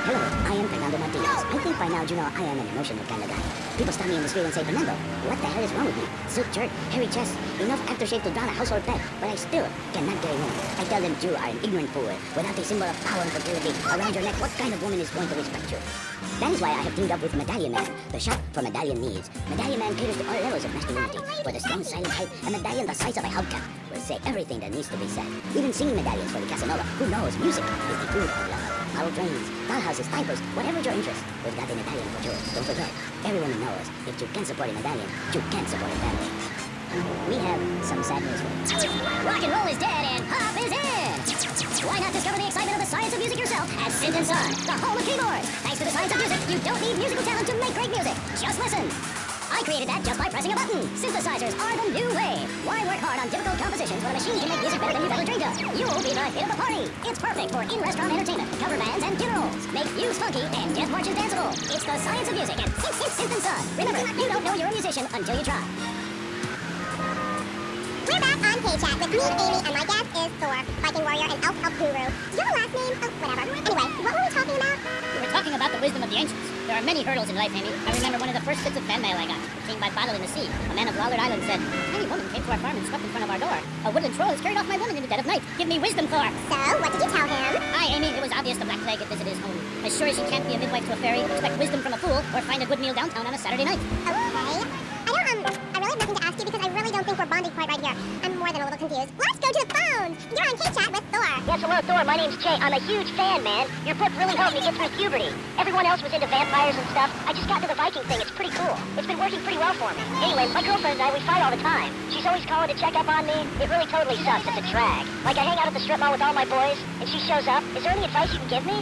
Hello, I am Fernando Martinez. I think by now you know I am an emotional kind of guy. People stop me in the street and say, Fernando, what the hell is wrong with me? Silk shirt, hairy chest, enough aftershave to drown a household pet, but I still cannot get a woman. I tell them you are an ignorant fool. Without a symbol of power and fertility around your neck, what kind of woman is going to respect you? That is why I have teamed up with Medallion Man, the shop for medallion needs. Medallion Man caters to all levels of masculinity, with a strong silent type, a medallion the size of a hubcap will say everything that needs to be said. Even singing medallions for the Casanova. Who knows? Music is the food of love. Model trains, dollhouses, diapers, whatever your interest, we've got a medallion for yours. Don't forget, every woman knows if you can support a medallion, you can support a family. We have some sad news for you. Rock and roll is dead and pop is in! Why not discover the excitement of the science of music yourself at Synth & Son, the home of keyboards? Thanks to the science of music, you don't need musical talent to make great music. Just listen. I created that just by pressing a button. Synthesizers are the new way. Why work hard on difficult compositions when a machine can make music better than you've ever dreamed of? You'll be the hit of the party. It's perfect for in-restaurant entertainment, cover bands, and funerals. Make views funky and death marches danceable. It's the science of music at Synth & Son. Remember, you don't know you're a musician until you try. We're back on K-Chat with me, Amy, and my guest is Thor, Viking warrior and elf guru. Do you have a last name? Oh, whatever. Anyway, what were we talking about? We were talking about the wisdom of the ancients. There are many hurdles in life, Amy. I remember one of the first bits of fan mail I got. It came by bottle in the sea. A man of Lollard Island said, a tiny woman came to our farm and swept in front of our door. A woodland troll has carried off my woman in the dead of night. Give me wisdom, Thor. So, what did you tell him? Aye, Amy, it was obvious the Black Plague had visited his home. As sure as you can't be a midwife to a fairy, expect wisdom from a fool, or find a good meal downtown on a Saturday night. Okay. I really have nothing to ask you because I really don't think we're bonding quite right here. I'm more than a little confused. Let's go to the phones. You're on K-Chat with Thor. Yes, hello, Thor. My name's Jay. I'm a huge fan, man. Your book really helped me get through puberty. Everyone else was into vampires and stuff. I just got into the Viking thing. It's pretty cool. It's been working pretty well for me. Anyway, my girlfriend and I, we fight all the time. She's always calling to check up on me. It really totally sucks. It's a drag. Like, I hang out at the strip mall with all my boys, and she shows up. Is there any advice you can give me?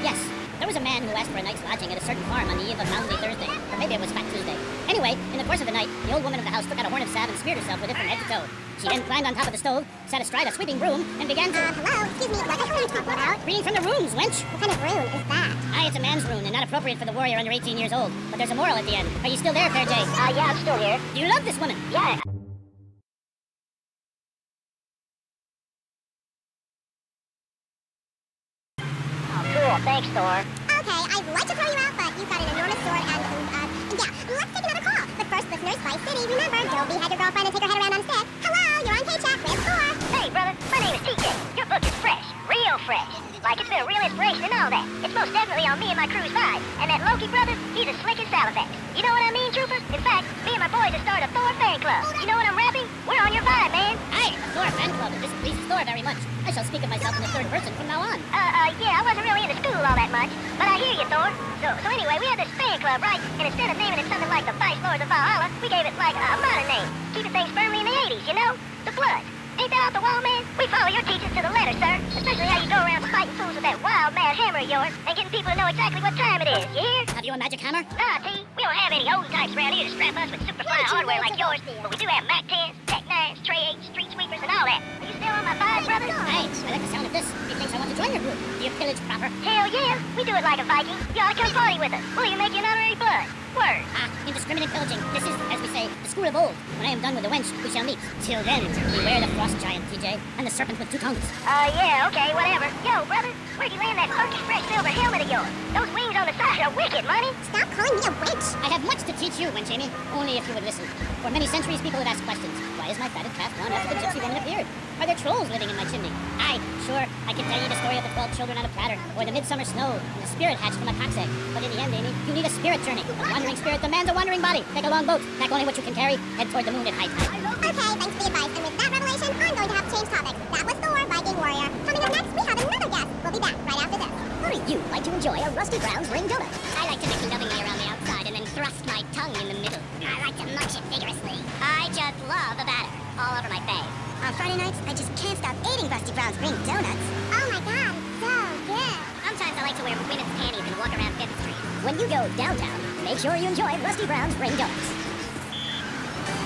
Yes. There was a man who asked for a night's lodging at a certain farm on the eve of Maundy Thursday. Or maybe it was Fat Tuesday. Anyway, in the course of the night, the old woman of the house took out a horn of salve and smeared herself with it from head to toe. She then climbed on top of the stove, sat astride a sweeping broom, and began to... Hello? Excuse me, what the hell are you talking about? Reading from the runes, wench! What kind of rune is that? Aye, it's a man's rune and not appropriate for the warrior under 18 years old. But there's a moral at the end. Are you still there, Fair Jay? Yeah, I'm still here. Do you love this woman? Yeah. Oh, cool. Thanks, Thor. Okay, I'd like to throw you out, but you've got an enormous sword and Yeah, let's take another call. But first, listeners, Vice City, remember, don't behead your girlfriend and take her head around on a stick. Hello, you're on Paycheck with Score. Hey, brother, my name is TJ. Your book is fresh, real fresh. Like it's been a real inspiration and all that. It's most definitely on me and my crew's vibe. And that Loki brother, he's as slick as Salivax. You know what I mean, troopers? In fact, me and my boys have started a Thor fan club. You know what I'm rapping? We're on your vibe, man. Aye, a Thor fan club. This pleases Thor very much. I shall speak of myself in the third person from now on. Yeah, I wasn't really into school all that much. But I hear you, Thor. So anyway, we had this fan club, right? And instead of naming it something like the Vice Lords of Valhalla, we gave it like a modern name. Keeping things firmly in the 80s, you know? The Blood. Ain't that out the wall, man? We follow your teachings to the letter, sir. Especially how you go around fighting fools with that wild, mad hammer of yours and getting people to know exactly what time it is, you hear? Have you a magic hammer? Nah, T. We don't have any old types around here to strap us with super fine hardware like yours, but we do have Mac 10s, Tech 9s, Tray 8s, Street Sweepers, and all that. Are you still on my vibe, brother? Aye, I like the sound of this. He thinks I want to join your group. Do you pillage proper? Hell yeah. We do it like a Viking. You ought to come party with us. We'll even make you an honorary blood. Word. Indiscriminate pillaging. This is, as we say, the school of old. When I am done with the wench, we shall meet. Till then, beware the frost giant, TJ, and the serpent with two tongues. Yeah, okay, whatever. Yo, brother, where'd you land that funky fresh silver helmet of yours? Those wings on the side are wicked, money. Stop calling me a wench. I have much to teach you, wench Amy, only if you would listen. For many centuries, people have asked questions. Why is my fatted calf gone after the gypsy woman appeared? Are there trolls living in my chimney? Aye, sure, I can tell you the story of the 12 children on a platter, or the midsummer snow, and the spirit hatched from a cock's egg. But in the end, Amy, you need a spirit journey. A wandering spirit demands a wandering body. Take a long boat, pack only what you can carry, head toward the moon at high tide. Okay, thanks for the advice. And with that revelation, I'm going to have to change topics. That was Thor, Viking warrior. Coming up next, we have another guest. We'll be back right after this. Wouldn't you like to enjoy a Rusty Brown's ring donut? I like to mix lovingly around the outside and then thrust my tongue in the middle. I like to munch it vigorously. I just love the batter all over my face. On Friday nights, I just can't stop eating Rusty Brown's ring donuts. Oh my god, so good. Sometimes I like to wear women's panties and walk around Fifth Street. When you go downtown, make sure you enjoy Rusty Brown's ring donuts.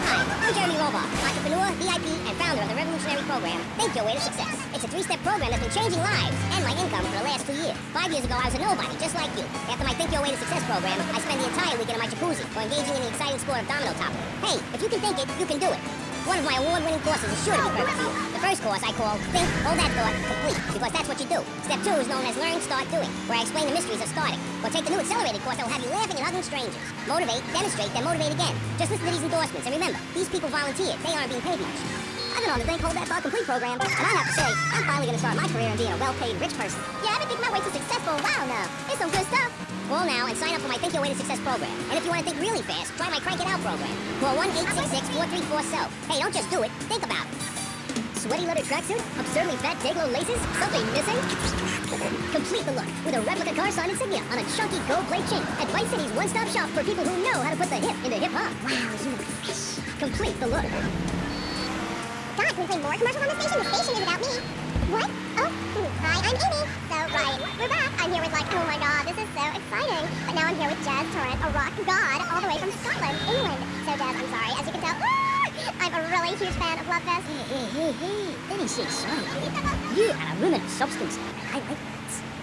Hi, I'm Jeremy Roboff, entrepreneur, VIP, and founder of the revolutionary program, Think Your Way to Success. It's a 3-step program that's been changing lives and my income for the last 2 years. 5 years ago, I was a nobody, just like you. After my Think Your Way to Success program, I spend the entire weekend in my jacuzzi or engaging in the exciting sport of domino topping. Hey, if you can think it, you can do it. One of my award-winning courses is sure to be perfect for you. The first course I call Think, Hold That Thought, Complete, because that's what you do. Step 2 is known as Learn, Start, Doing, where I explain the mysteries of starting. Or take the new accelerated course that will have you laughing and hugging strangers. Motivate, demonstrate, then motivate again. Just listen to these endorsements, and remember, these people volunteered. They aren't being paid much. I've been on the Think, Hold That Thought, Complete program, and I have to say, I'm finally going to start my career in being a well-paid rich person. Yeah, I've been thinking my way to success for a while now. It's some good stuff. Call now and sign up for my Think Your Way to Success program. And if you want to think really fast, try my Crank It Out program. Call 1-866-434-SELF. Hey, don't just do it. Think about it. Sweaty leather tracksuit? Absurdly fat Dayglow laces? Something missing? Complete the look with a replica car sign insignia on a chunky gold plate chain at Vice City's one-stop shop for people who know how to put the hip into hip-hop. Wow, you look fresh. Complete the look. God, can we play more commercials on the station? The station is without me. What? Oh, hi, I'm Amy. So, right, we're back. I'm here with oh my god, this is so exciting. But now I'm here with Jazz Torrent, a rock god, all the way from Scotland, England. So, Jazz, I'm sorry, as you can tell, I'm a really huge fan of Love Fest. Hey, let me say sorry. You are a woman of substance. I like that.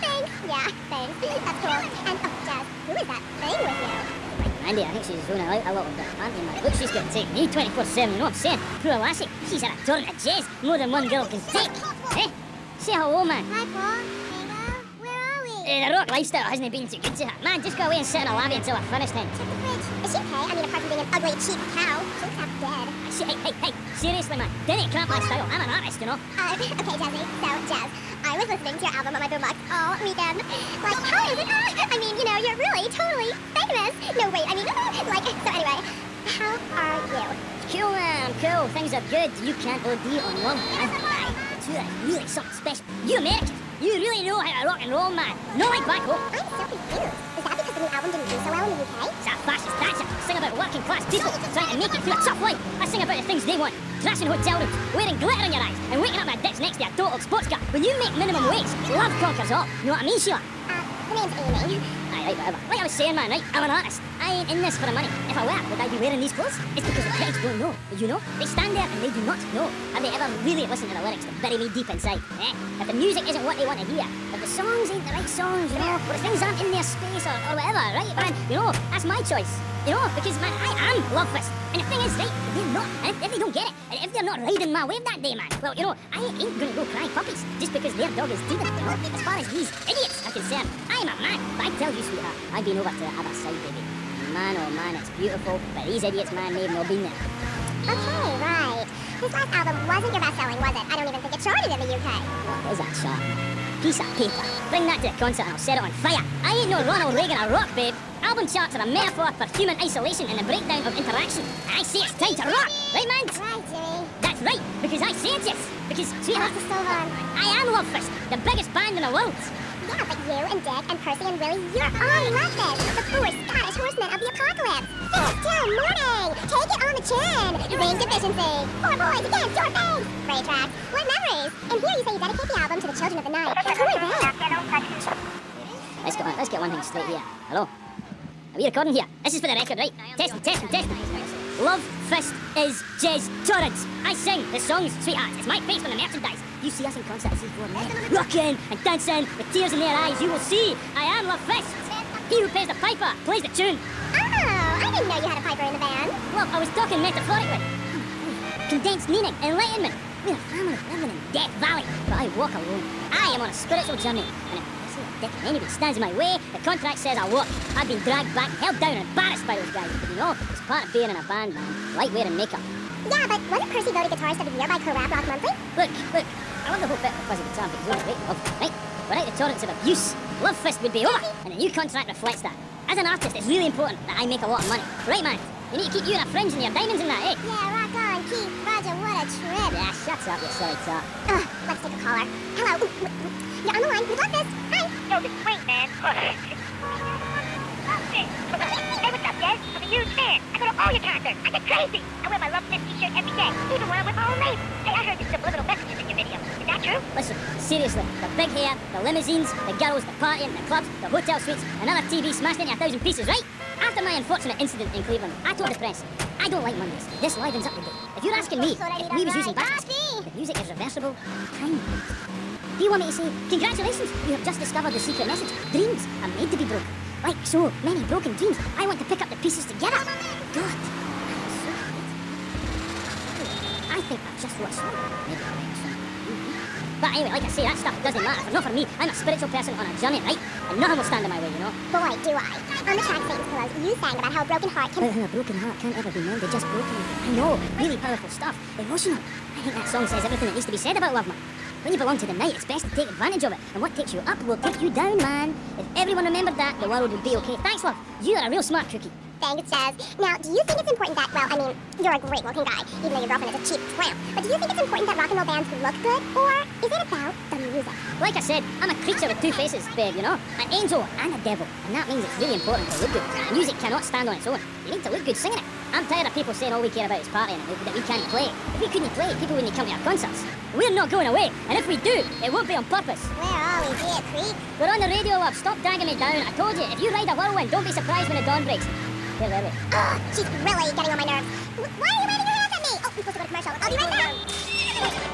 Thanks. Yeah, thanks. That's cool. And, Jazz, who is that thing with you? Andy, I think she's doing a lot of the auntie, man. Look, she's going to take me 24/7, you know what I'm saying? Poor lassie, she's had a torrent of jazz more than one girl can take. Eh? Say hello, man. Hi, Paul. Ava, where are we? The rock lifestyle hasn't been too good to her. Man, just go away and sit in a lobby until I finish then. Check the fridge. Is she okay? I mean, apart from being an ugly, cheap cow, she looks half dead. Hey, seriously, man. Didn't crap my style. I'm an artist, you know. Okay, Jazzy. So, Jazz, I was listening to your album on my boombox all weekend. Like, how is it? I mean, you know, you're really totally famous. No, wait, I mean, so anyway, how are you? Cool, man, cool. Things are good. You can't OD on one, man. You are really something special. You Americans, you really know how to rock and roll, man. No like back home. I'm so confused. Is that because the new album didn't do so well in the UK? It's a fascist dancer. Sing about working class people trying to make it through a tough life. I sing about the things they want. Crashing hotel rooms, wearing glitter in your eyes, and waking up my dicks next to a total sports car. When you make minimum wage, love conquers all. You know what I mean, Sheila? The name's Amy. Right, whatever. Like I was saying, man, right? I'm an artist. I ain't in this for the money. If I were, would I be wearing these clothes? It's because the critics don't know. You know? They stand there and they do not know. Have they ever really listened to the lyrics to bury me deep inside? Eh? If the music isn't what they want to hear, if the songs ain't the right songs, you know, or if things aren't in their space or whatever, right, man? You know, that's my choice. You know, because, man, I am Love Fist. And the thing is, right, they're not. And if they don't get it, and if they're not riding my wave that day, man, well, you know, I ain't gonna go cry puppies just because their dog is dead, you know? As far as these idiots are concerned, I'm a man. But I tell you, sweetheart, I've been over to the other side, baby. man, oh man, it's beautiful, but these idiots, man, they've not been there. Okay, right. This last album wasn't your best selling, was it? I don't even think it charted in the UK. What is that chart? Piece of paper. Bring that to the concert and I'll set it on fire. I ain't no Ronald Reagan or rock, babe. Album charts are a metaphor for human isolation and the breakdown of interaction. I say it's time to rock, right, man? Right, Jimmy. That's right, because I say it, yes. Because, sweetheart, This is so fun. I am Love Fist, the biggest band in the world. Yeah, but you and Dick and Percy and Willie, you're all Love Fist, the four Scottish horsemen of the apocalypse. Fist till morning. Take it on the chin. Ring deficiency. Four boys against your face. Great tracks. What memories. And here you say you dedicate the album to the children of the night. Who are they? Let's get one thing straight here. Hello? Are we recording here? This is for the record, right? Testing. Love Fist is Jez Torrance. I sing the songs, sweetheart. It's my face on the merchandise. You see us in concert, see four men rocking and dancing with tears in their eyes. You will see I am Love Fist. He who pays the piper plays the tune. Oh, I didn't know you had a piper in the band. Well, I was talking metaphorically. Condensed meaning, enlightenment. We're a family living in Death Valley, but I walk alone. I am on a spiritual journey, and if I see a dick and anybody stands in my way, the contract says I walk. I've been dragged back, held down, and embarrassed by those guys. But you know, it's part of being in a band, man. Like wearing makeup. Yeah, but wasn't Percy voted Guitarist of the Year by Rap Rock Monthly? Look, I love the whole bit of fuzzy guitar, but it's overrated, love, right? Without the torrents of abuse, Love Fist would be over, and the new contract reflects that. As an artist, it's really important that I make a lot of money. Right, man? You need to keep you and a fringe and your diamonds in that, eh? Yeah, rock on, Keith. Roger, what a trip. Yeah, shut up, you silly top. Let's take a caller. Hello. You're on the line with Love Fist. Hi. Yo, this is Wayne, man. Hey, what's up, Des? I'm a huge fan. I go to all your concerts. I get crazy. I wear my Love Fist t-shirt every day, even when I'm with my old lady. Hey, I heard the subliminal messages in your video. Is that true? Listen, seriously, the big hair, the limousines, the girls, the partying, the clubs, the hotel suites, another TV smashed into 1,000 pieces, right? After my unfortunate incident in Cleveland, I told the press, I don't like Mondays. This livens up the day. If you're asking me if we was using backwards, the music is reversible, time. Do you want me to say, congratulations, you have just discovered the secret message. Dreams are made to be broken. Like so many broken dreams, I want to pick up the pieces together. God, I am so creative. I think I've just wrote a song. Maybe I'll write a song. But anyway, like I say, that stuff doesn't matter. Not for me. I'm a spiritual person on a journey, right? And nothing will stand in my way, you know? Boy, do I. On the track Satan's Pillows, you sang about how a broken heart can... A broken heart can't ever be mended, just broken. I know, really powerful stuff. Emotional. I think that song says everything that needs to be said about love, man. When you belong to the night, it's best to take advantage of it. And what takes you up will take you down, man. If everyone remembered that, the world would be okay. Thanks, love. You are a real smart cookie. Thanks, Jazz. Now, do you think it's important that, well, I mean, you're a great-looking guy, even though your girlfriend is a cheap tramp, but do you think it's important that rock and roll bands look good, or is it about the music? Like I said, I'm a creature with two faces, babe, you know? An angel and a devil. And that means it's really important to look good. Music cannot stand on its own. You need to look good singing it. I'm tired of people saying all we care about is partying and that we can't play. If we couldn't play, people wouldn't come to our concerts. We're not going away, and if we do, it won't be on purpose. Where are we, dear Creek? We're on the radio, love. Stop dragging me down. I told you, if you ride a whirlwind, don't be surprised when the dawn breaks. Where are we? Oh, she's really getting on my nerves. Why are you waving your hands at me? Oh, I'm supposed to go to commercial. I'll be right back.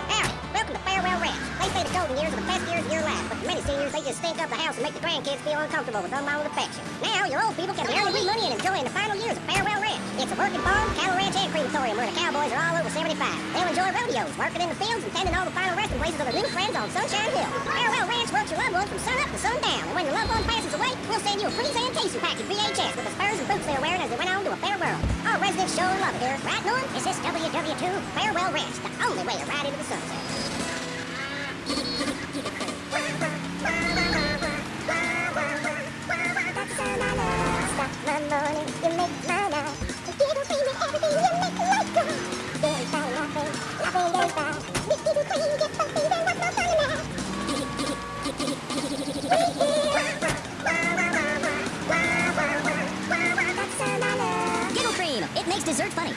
Howdy, welcome to Farewell Ranch. They say the golden years are the best years of your life, but for many seniors, they just stink up the house and make the grandkids feel uncomfortable with unwanted affection. Now, your old people can be earning money and enjoying the final years of Farewell Ranch. It's a working farm, cattle ranch, and crematorium where the cowboys are all over 75. They'll enjoy rodeos, working in the fields, and tending all the final resting places of their new friends on Sunshine Hill. Farewell Ranch works your loved ones from sun up to sundown, and when your loved one passes away, we'll send you a presentation package VHS with the spurs and boots they were wearing as they went on to a fair world. Our residents show love it here, right, Norm? This is WW2 Farewell Ranch, the only way to ride into the sunset. My morning, you make my night. You giggle, scream, and everything you make life go. Very fine, laughing, very fine. This giggle, scream, get something, then what's not funny now? Giggle cream, it makes dessert funny.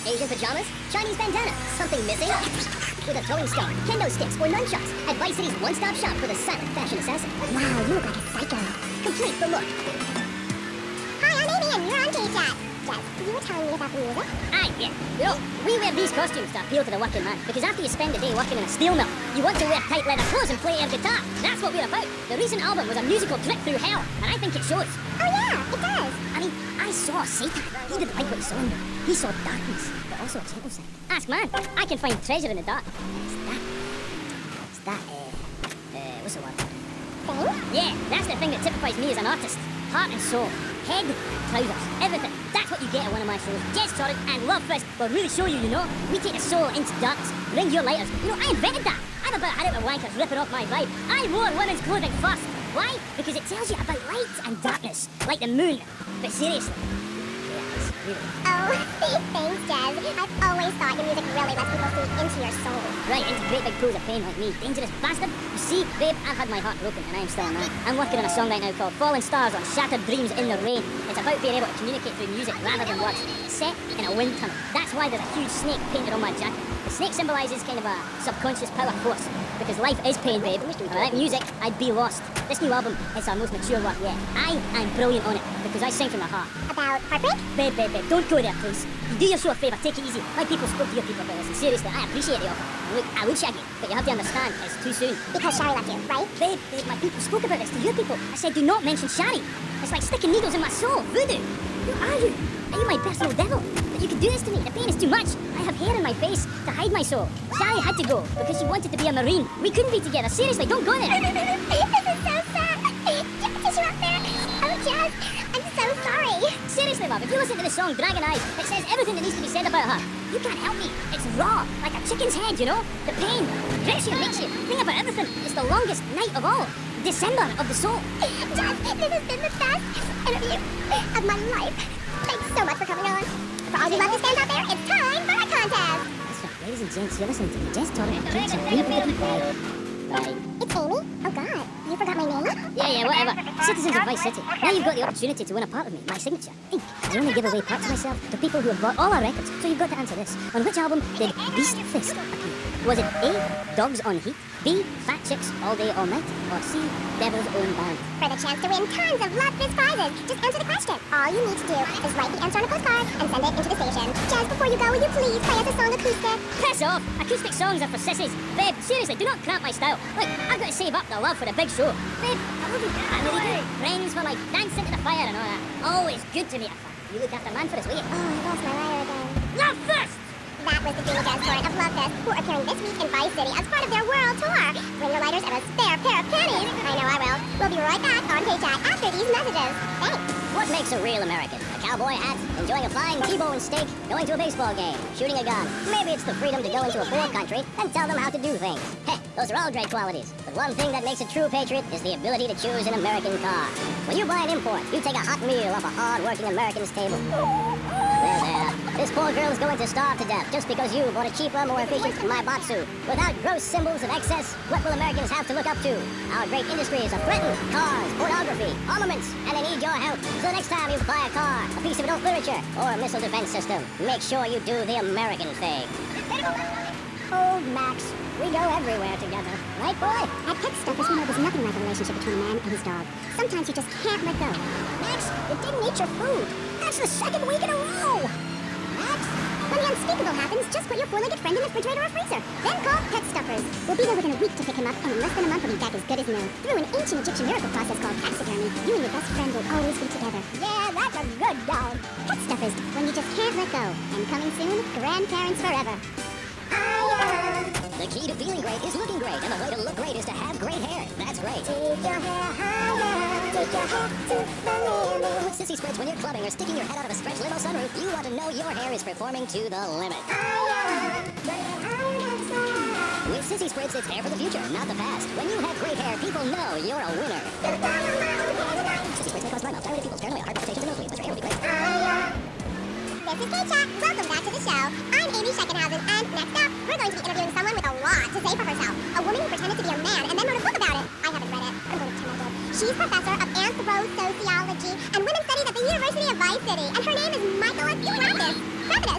Asian pajamas, Chinese bandana, something missing? With a throwing star, kendo sticks, or nunchucks at Vice City's one-stop shop for the silent fashion assassin. Wow, you look like a psycho. Complete the look. Hi, I'm Amy, and you're on K-Chat. Jess, you were telling me about the music? Aye, yeah. You know, we wear these costumes to appeal to the working man, because after you spend the day working in a steel mill, you want to wear tight leather clothes and play air guitar. That's what we're about. The recent album was a musical trip through hell, and I think it shows. Oh yeah, it does. I mean, I saw Satan. He didn't like what he saw in me. He saw darkness, but also a gentle side. Ask man, I can find treasure in the dark. What's the word? Thing? Yeah, that's the thing that typifies me as an artist. heart and soul. Head, trousers, everything. That's what you get at one of my shows. Get started and love fist will really show you, you know. We take the soul into darkness. Bring your lighters. You know, I invented that. I've about had it with wankers ripping off my vibe. I wore women's clothing first. Why? Because it tells you about light and darkness, like the moon. But seriously, yeah, it's really... Oh, thanks, Jazz. I've always thought your music really lets people see into your soul. Right, into great big pools of pain like me. Dangerous bastard. You see, babe, I've had my heart broken and I am still a man. I'm working on a song right now called Falling Stars on Shattered Dreams in the Rain. It's about being able to communicate through music rather than words. Set in a wind tunnel. That's why there's a huge snake painted on my jacket. The snake symbolises kind of a subconscious power force. Because life is pain, babe. Without music, I'd be lost. This new album is our most mature work yet. I'm brilliant on it because I sing from the heart. About heartbreak? Babe, don't go there, please. You do yourself a favour, take it easy. My people spoke to your people about this, and seriously, I appreciate the offer. And look, I would shag you, but you have to understand, it's too soon. Because Shari left you, right? Babe, my people spoke about this to your people. I said, do not mention Shari. It's like sticking needles in my soul. Voodoo. Who are you? Are you my personal devil? But you can do this to me. The pain is too much. I have hair in my face to hide my soul. Shari had to go because she wanted to be a Marine. We couldn't be together. Seriously, don't go there. This is so sad. Do you have a tissue up there? Oh, Jazz, I'm so sorry. Seriously, love, if you listen to the song Dragon Eyes, it says everything that needs to be said about her. You can't help me. It's raw, like a chicken's head, you know? The pain grips you, makes you think about everything. It's the longest night of all. December of the soul. Jazz, this has been the best interview of my life. Thanks so much for coming on. For all you lovely fans out there, it's time for a contest. That's right, ladies and gents, you're listening to me, Jess Torrent, and Pizza, Bye. It's Amy? Oh, God. You forgot my name? Yeah, whatever. Citizens of Vice City. Now you've got the opportunity to win a part of me, my signature. Think. I only give away parts of myself to people who have bought all our records, so you've got to answer this. On which album did Beast Fist appear? Was it A, Dogs on Heat, B, Fat Chicks All Day All Night, or C, Devil's Own Band? For the chance to win tons of Love Fist prizes, just answer the question. All you need to do is write the answer on a postcard and send it into the station. Jazz, before you go, will you please play us a song acoustic? Piss off! Acoustic songs are for sissies. Babe, seriously, do not cramp my style. Look, I've got to save up the love for the big show. Babe, I love you. I really do. Friends for life, dance into the fire and all that. Always good to me. You look after man for us, will you? Oh, I lost my lighter again. Love Fist! That was the Junior Jazz Torrent of Love Fist, who are appearing this week in Vice City as part of their world tour. Bring your lighters and a spare pair of panties. I know I will. We'll be right back on K-Chat after these messages. Thanks. What makes a real American? A cowboy hat, enjoying a fine T-bone steak, going to a baseball game, shooting a gun. Maybe it's the freedom to go into a poor country and tell them how to do things. Hey, those are all great qualities. But one thing that makes a true patriot is the ability to choose an American car. When you buy an import, you take a hot meal off a hard-working American's table. There. This poor girl is going to starve to death just because you bought a cheaper, more efficient Maibatsu. Without gross symbols of excess, what will Americans have to look up to? Our great industries are threatened. Cars, pornography, armaments, and they need your help. So next time you buy a car, a piece of adult literature, or a missile defense system, make sure you do the American thing. Old Max, we go everywhere together. Right, boy? At Pet Stuffers, we know there's nothing like a relationship between a man and his dog. Sometimes you just can't let go. Max, you didn't eat your food. That's the second week in a row. Max, when the unspeakable happens, just put your four-legged friend in the refrigerator or freezer. Then call Pet Stuffers. We'll be there within a week to pick him up, and in less than a month he'll be back as good as new. Through an ancient Egyptian miracle process called taxidermy, you and your best friend will always be together. Yeah, that's a good dog. Pet Stuffers, when you just can't let go. And coming soon, grandparents forever. The key to feeling great is looking great, and the way to look great is to have great hair. That's great. Take your hair higher, take your hair to the limit. With sissy spreads when you're clubbing or sticking your head out of a stretch limo sunroof, you want to know your hair is performing to the limit. With sissy spreads, it's hair for the future, not the past. When you have great hair, people know you're a winner. Sissy spreads may cause burnout, thyroid people's paranoia, heart palpitations, and nosebleeds, but your hair will be great. This is K-Chat. Welcome back to the show. I'm Amy Scheckenhausen, and next up, we're going to be interviewing someone with a lot to say for herself. A woman who pretended to be a man and then wrote a book about it. I haven't read it. I'm going to pretend I did. She's professor of anthroposociology and women's studies at the University of Vice City, and her name is Michaela Pilatis. Michaela.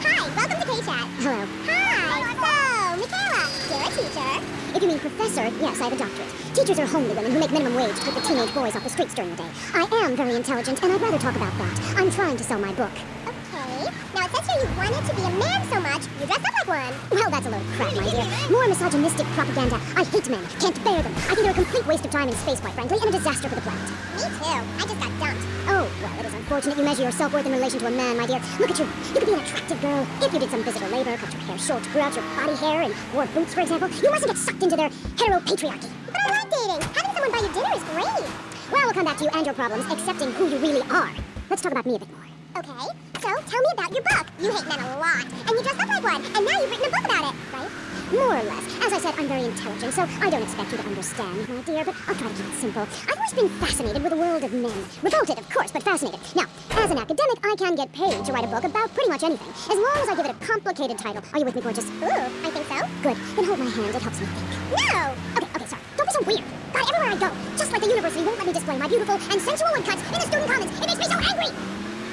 Hi, welcome to K-Chat. Hello. Hi. So, Michaela, you're a teacher. If you mean professor, yes, I have a doctorate. Teachers are homely women who make minimum wage to keep the teenage boys off the streets during the day. I am very intelligent, and I'd rather talk about that. I'm trying to sell my book. Okay. Now, it says here you wanted to be a man so much, you dressed up like one. Well, that's a load of crap, my dear. More misogynistic propaganda. I hate men. Can't bear them. I think they're a complete waste of time and space, quite frankly, and a disaster for the planet. Me too. I just got dumped. Oh, well, it is unfortunate you measure your self-worth in relation to a man, my dear. Look at you. You could be an attractive girl if you did some physical labor, cut your hair short, grew out your body hair, and wore boots, for example. You mustn't get sucked into their hetero-patriarchy. But I like dating. Having someone buy you dinner is great. Well, we'll come back to you and your problems, accepting who you really are. Let's talk about me a bit more. Okay, so tell me about your book. You hate men a lot, and you dressed up like one, and now you've written a book about it, right? More or less. As I said, I'm very intelligent, so I don't expect you to understand, my dear, but I'll try to keep it simple. I've always been fascinated with the world of men. Revolted, of course, but fascinated. Now, as an academic, I can get paid to write a book about pretty much anything, as long as I give it a complicated title. Are you with me, gorgeous? Ooh, I think so. Good. Then hold my hand. It helps me think. No! Okay, sorry. Don't be so weird. God, everywhere I go, just like the university won't let me display my beautiful and sensual woodcuts in the student commons. It makes me so angry!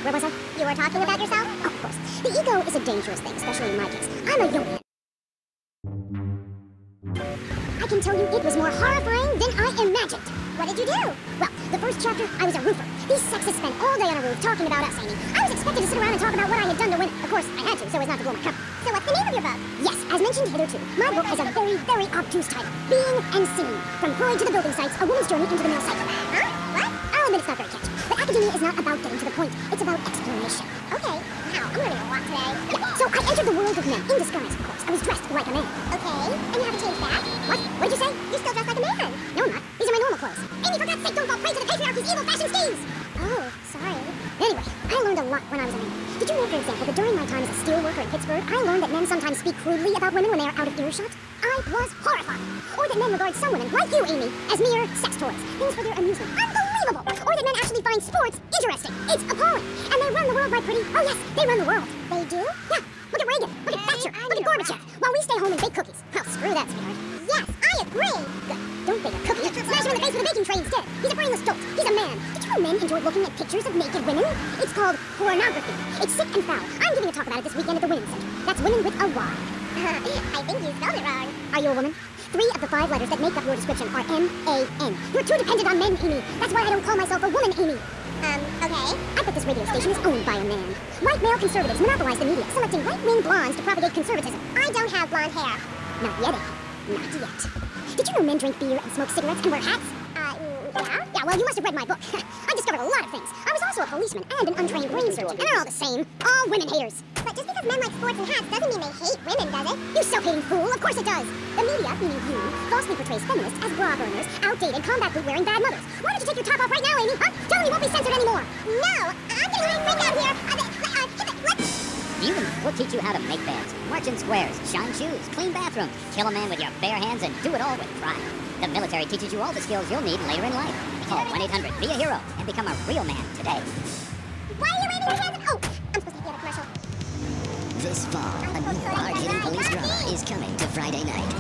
Where was I? You were talking about yourself? Oh, of course. The ego is a dangerous thing, especially in my case. I'm a young man. I can tell you it was more horrifying than I imagined. What did you do? Well, the first chapter, I was a roofer. These sexists spent all day on a roof talking about us, Amy. I was expected to sit around and talk about what I had done to women. Of course, I had to, so as not to blow my cover. So what's the name of your book? Yes, as mentioned hitherto, my book has a very, very obtuse title. Being and Seeing. From Freud to the building sites, a woman's journey into the male cycle. Huh? What? I'll admit it's not very catchy. But academia is not about getting to the point. It's about exploration. Okay. Wow, I'm learning a lot today. Yeah, so I entered the world of men, in disguise, of course. I was dressed like a man. Okay, and you haven't changed that? What? What'd you say? You're still dressed like a man. No, I'm not. These are my normal clothes. Amy, for God's sake, don't fall prey to the patriarchy's evil fashion schemes! Oh, sorry. Anyway, I learned a lot when I was a man. Did you know, for example, that during my time as a steel worker in Pittsburgh, I learned that men sometimes speak crudely about women when they are out of earshot? I was horrified. Or that men regard some women, like you, Amy, as mere sex toys. Things for their amusement. Unbelievable! Or that men actually find sports interesting. It's appalling. And they run the world by pretty... Oh, yes, they run the world. They do? Yeah. Look at Reagan. Look at Thatcher. Look at Gorbachev. While we stay home and bake cookies. Well, screw that, sweetheart. Yes, I agree. Good. Don't bake a cookie. Smash him in the face with a baking tray instead. He's a brainless dolt. He's a man. Did you know men enjoy looking at pictures of naked women? It's called pornography. It's sick and foul. I'm giving a talk about it this weekend at the Women's Center. That's women with a Y. I think you spelled it wrong. Are you a woman? 3 of the 5 letters that make up your description are M-A-N. You're too dependent on men, Amy. That's why I don't call myself a woman, Amy. Okay. I bet this radio station is owned by a man. White male conservatives monopolize the media, selecting right-wing blondes to propagate conservatism. I don't have blonde hair. Not yet, Amy. Not yet. Did you know men drink beer and smoke cigarettes and wear hats? Yeah? Yeah, well, you must have read my book. I discovered a lot of things. I was also a policeman and an untrained brain surgeon, and they're all the same. All women haters. But just because men like sports and hats doesn't mean they hate women, does it? You self-hating fool. Of course it does. The media, meaning you, falsely portrays feminists as bra burners, outdated, combat boot-wearing bad mothers. Why don't you take your top off right now, Amy? Huh? Tell them you won't be censored anymore. No! I'm getting ready to break out here! We'll teach you how to make beds, march in squares, shine shoes, clean bathrooms, kill a man with your bare hands, and do it all with pride. The military teaches you all the skills you'll need later in life. Call 1-800, be a hero, and become a real man today. Why are you waving your hands? Oh, I'm supposed to be at a commercial. This fall, a new hard-hitting police drama is coming to Friday night.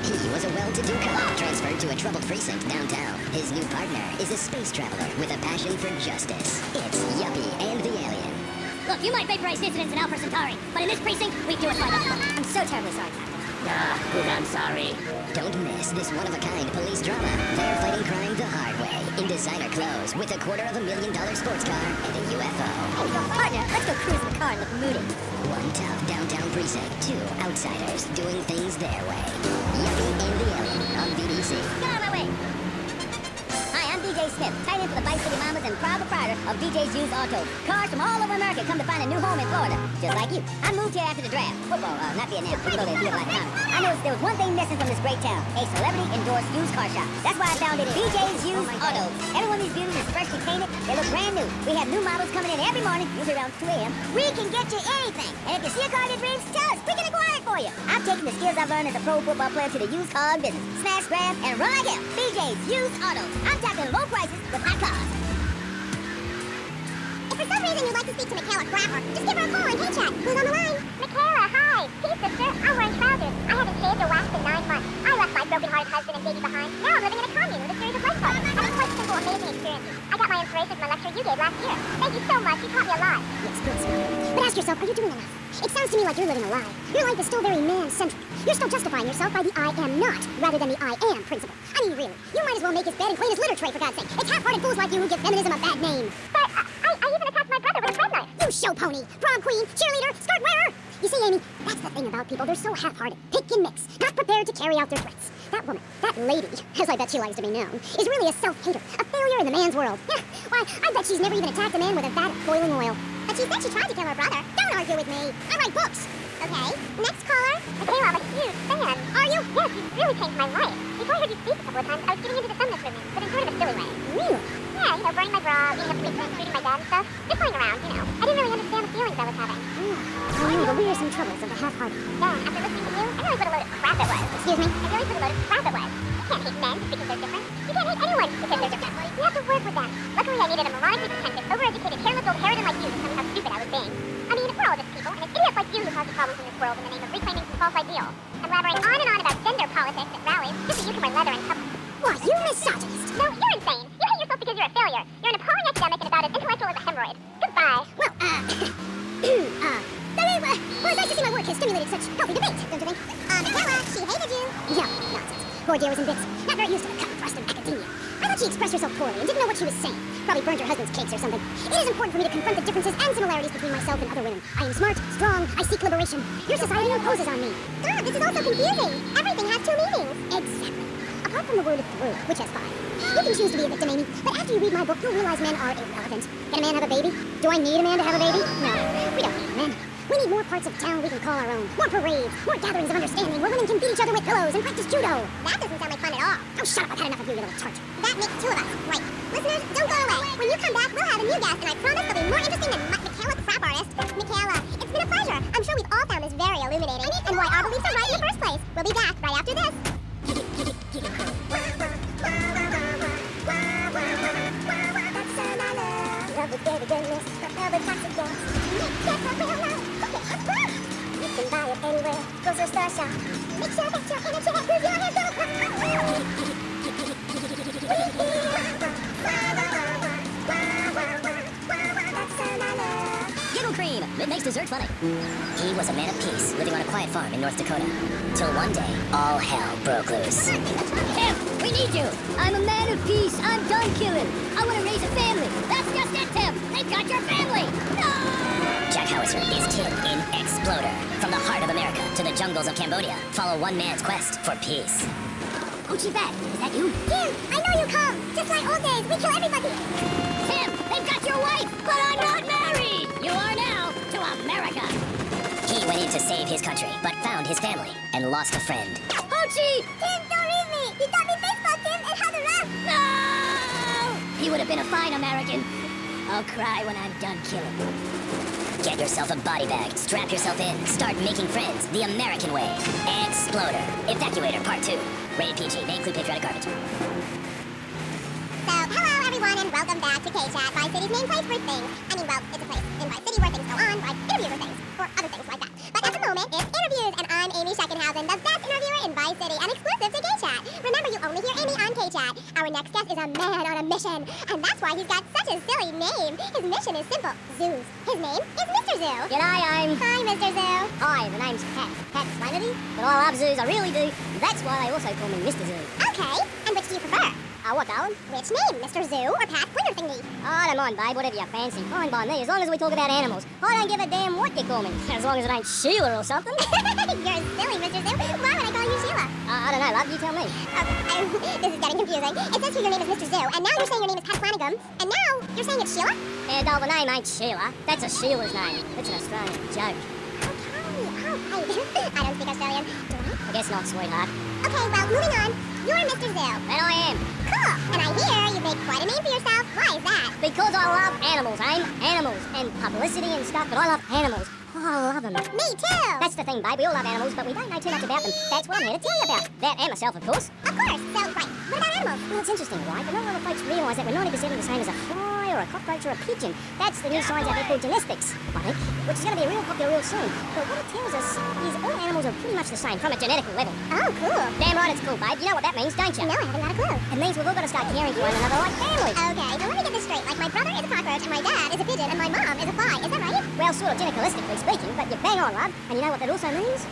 He was a well-to-do cop transferred to a troubled precinct downtown. His new partner is a space traveler with a passion for justice. It's Yuppie and the Alien. Look, you might vaporize dissidents in Alpha Centauri, but in this precinct, we do it by the book. I'm so terribly sorry, Captain. I'm sorry. Don't miss this one-of-a-kind police drama. They're fighting crime the hard way, in designer clothes, with a $250,000 sports car and a UFO. Hey, partner, let's go cruise in the car and look moody. One tough downtown precinct, 2 outsiders doing things their way. Yuppie and the Alien on BBC. Get out of my way. Hi, I'm BJ Smith, tight end for the Vice City Mamas and proud proprietor of BJ's Used Autos. Cars from all over America come to find a new home in Florida, just like you. I moved here after the draft. Football, not Vietnam, even though they do it like now. I noticed there was one thing missing from this great town, a celebrity-endorsed used car shop. That's why I founded BJ's Used Autos. Every one of these beauties is freshly painted. They look brand new. We have new models coming in every morning, usually around 2 a.m. We can get you anything. And if you see a car in your dreams, tell us. We can acquire it for you. I've taken the skills I've learned as a pro football player to the used car business. Smash, grab, and run like hell. BJ's Used Autos. I'm talking low prices with hot cars. If for some reason you'd like to speak to Michaela Crapper, just give her a call and hey chat. Who's on the line? Michaela, hi. Hey, sister. I'm wearing trousers. I haven't shaved or waxed in 9 months. I left my broken-hearted husband and baby behind. Now I'm living in a commune with a series of life partners. Having quite simple, amazing experiences. I got my inspiration from a lecture you gave last year. Thank you so much. You taught me a lot. Yes, good, Smoker. But ask yourself, are you doing enough? It sounds to me like you're living a lie. Your life is still very man-centric. You're still justifying yourself by the I am not, rather than the I am principle. I mean, really, you might as well make his bed and clean his litter tray, for God's sake. It's half-hearted fools like you who give feminism a bad name. But I even attacked my brother with a bread knife. You show pony, prom queen, cheerleader, skirt wearer. You see, Amy, that's the thing about people. They're so half-hearted, pick and mix, not prepared to carry out their threats. That woman, that lady, as I bet she likes to be known, is really a self-hater, a failure in the man's world. Yeah, why, I bet she's never even attacked a man with a vat of boiling oil. But she said she tried to kill her brother. Don't argue with me. I write books. Okay, next caller. Michaela, I'm a huge fan. Are you? Yes, you've really changed my life. Before I heard you speak a couple of times, I was getting into the feminist movement, but in sort of a silly way. Really? from eating up sweet treating my dad and stuff. Just playing around, you know. I didn't really understand the feelings I was having. I knew the wearisome troubles of the half-hearted. Then, after listening to you, I realized what a load of crap it was. Excuse me? I realized what a load of crap it was. You can't hate men just because they're different. You can't hate anyone because they're different. You have to work with them. Luckily, I needed a moronically pretentious, overeducated, hairless old harridan like you to tell me how stupid I was being. I mean, we're all just people, and it's idiots like you who cause the problems in this world in the name of reclaiming some false ideal. And blabbering on and on about gender politics at rallies just so you can wear leather and cup. Why, you misogynist! No, you're insane. You hate yourself because you're a failure. You're an appalling academic and about as intellectual as a hemorrhoid. Goodbye. Well, well, it's nice to see my work has stimulated such healthy debate, don't you think? Michaela, she hated you. No, nonsense. Poor dear was in bits. Not very used to the cut and thrust of academia. I thought she expressed herself poorly and didn't know what she was saying. Probably burned her husband's cakes or something. It is important for me to confront the differences and similarities between myself and other women. I am smart, strong, I seek liberation. Your society imposes on me. God, this is all so confusing. Everything has two meanings. Exactly. Apart from the word through, which has 5. You can choose to be a victim, Amy, but after you read my book, you'll realize men are irrelevant. Can a man have a baby? Do I need a man to have a baby? No, we don't need men. We need more parts of town we can call our own. More parades, more gatherings of understanding where women can beat each other with pillows and practice judo. That doesn't sound like fun at all. Oh, shut up. I've had enough of you little tart. That makes 2 of us. Right. Listeners, don't go away. When you come back, we'll have a new guest, and I promise they'll be more interesting than Michaela Crap Artist. Michaela, it's been a pleasure. I'm sure we've all found this very illuminating, and why our beliefs are right in the first place. We'll be back right after this. Baby goodness, the toxic gas. You can buy it anywhere, grocery store shop. Make sure that you're in a check with your hands Giggle Cream! It makes dessert funny. He was a man of peace, living on a quiet farm in North Dakota. Till one day, all hell broke loose. Tim, we need you. I'm a man of peace. I'm done killing. I want to raise a family. That's just it, Tim. They've got your family. No! Jack Howitzer is Tim in Exploder. From the heart of America to the jungles of Cambodia, follow one man's quest for peace. Hoochie Bat, is that you? Tim, I know you come. Just like old days, we kill everybody. Tim, they've got your wife, but I'm not married. You are now to America. He went in to save his country, but found his family and lost a friend. Hoochie! Tim, don't leave me. You taught me baseball, Tim, and how to run. No! He would have been a fine American. I'll cry when I'm done killing. Get yourself a body bag, strap yourself in, start making friends the American way. Exploder. Evacuator Part 2. Rated PG. May include patriotic garbage. So, hello everyone, and welcome back to K-Chat, Vice City's main place for things. I mean, well, it's a place in Vice City where things go on, like interviews or things, or other things like that. But at the moment, it's interviews, and I'm Amy Scheckenhausen, the best interviewer in Vice City, and exclusive to K-Chat. Remember, you only hear Amy on K-Chat. Our next guest is a man on a mission, and that's why he's got such a silly name. His mission is simple, zoos. His name is Mr. Zoo. G'day, Hi, Mr. Zoo. Hi, the name's Pat. Pat Flannery, but I love zoos, I really do. That's why they also call me Mr. Zoo. Okay, and which do you prefer? What, darling? Which name, Mr. Zoo or Pat Flinger Thingy? Oh, I don't mind, babe, whatever you fancy. Fine by me, as long as we talk about animals. I don't give a damn what you call me, as long as it ain't Sheila or something. You're silly, Mr. Zoo. Why would I call you Sheila? I don't know, love, you tell me. This is getting confusing. It says here your name is Mr. Zoo, and now you're saying your name is Pat Flanagan, and now you're saying it's Sheila? Doll, the name ain't Sheila. That's a Sheila's name. It's an Australian joke. Okay. I don't speak Australian, do I? I guess not, sweetheart. Okay, well, moving on. You're Mr. Zoo. And I am. Cool. And I hear you made quite a name for yourself. Why is that? Because I love animals, Animals and publicity and stuff, but I love animals. Oh, I love them. Me too. That's the thing, babe. We all love animals, but we don't know too much about them. That's what I'm here to tell you about. That and myself, of course. Of course. So, right. What about animals? Well, it's interesting, right? But not a lot of folks realise that we're 90% the same as a fly or a cockroach or a pigeon. That's the new science out there called genetics, I think, which is going to be real popular real soon. But what it tells us is all animals are pretty much the same from a genetic level. Oh, cool. Damn right it's cool, babe. You know what that means, don't you? No, I haven't got a clue. It means we've all got to start caring for one another like family. Okay, so let me get this straight. Like, my brother is a cockroach, and my dad is a pigeon, and my mom is a fly. Is that right? Well, sort of genetically speaking, but you're bang on, love. And you know what that also means?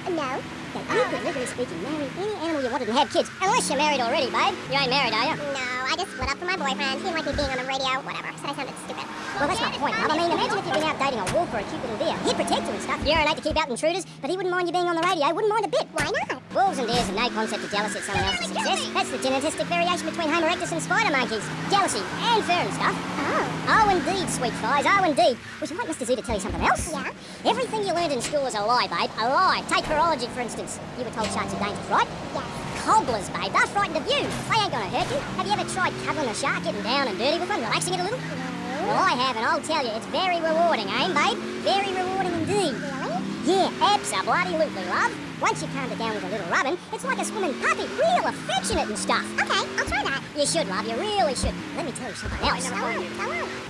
No. That you could, legally speaking, marry any animal you wanted and have kids. Unless you're married already, babe. You ain't married, are you? No, I just split up from my boyfriend. He didn't like me being on the radio. Whatever. Said I sounded stupid. Well, that's my point, love. I mean, imagine if you'd been out dating a wolf or a Cupid and deer. He'd protect you and stuff. Urinate to keep out intruders, but he wouldn't mind you being on the radio. Wouldn't mind a bit. Why not? Wolves and deers have no concept of jealousy at someone else's success. That's the genetic variation between Homo erectus and spider monkeys. Jealousy and fur and stuff. Oh. Oh, indeed, sweet flies. Oh, indeed. Would you like Mr. Z to tell you something else? Yeah? Everything you learned in school is a lie, babe. A lie. Take horology, for instance. You were told sharks are dangerous, right? Yes. cobblers, babe. They're frightened of you. They ain't gonna hurt you. Have you ever tried cuddling a shark, getting down and dirty with one, relaxing it a little? No. Well, I have, and I'll tell you, it's very rewarding, eh, babe? Very rewarding indeed. Really? Yeah, abso-bloody-lutely, love. Once you calm it down with a little rubbing, it's like a swimming puppy, real affectionate and stuff. Okay, I'll try that. You should, love, you really should. Let me tell you something else. Go on.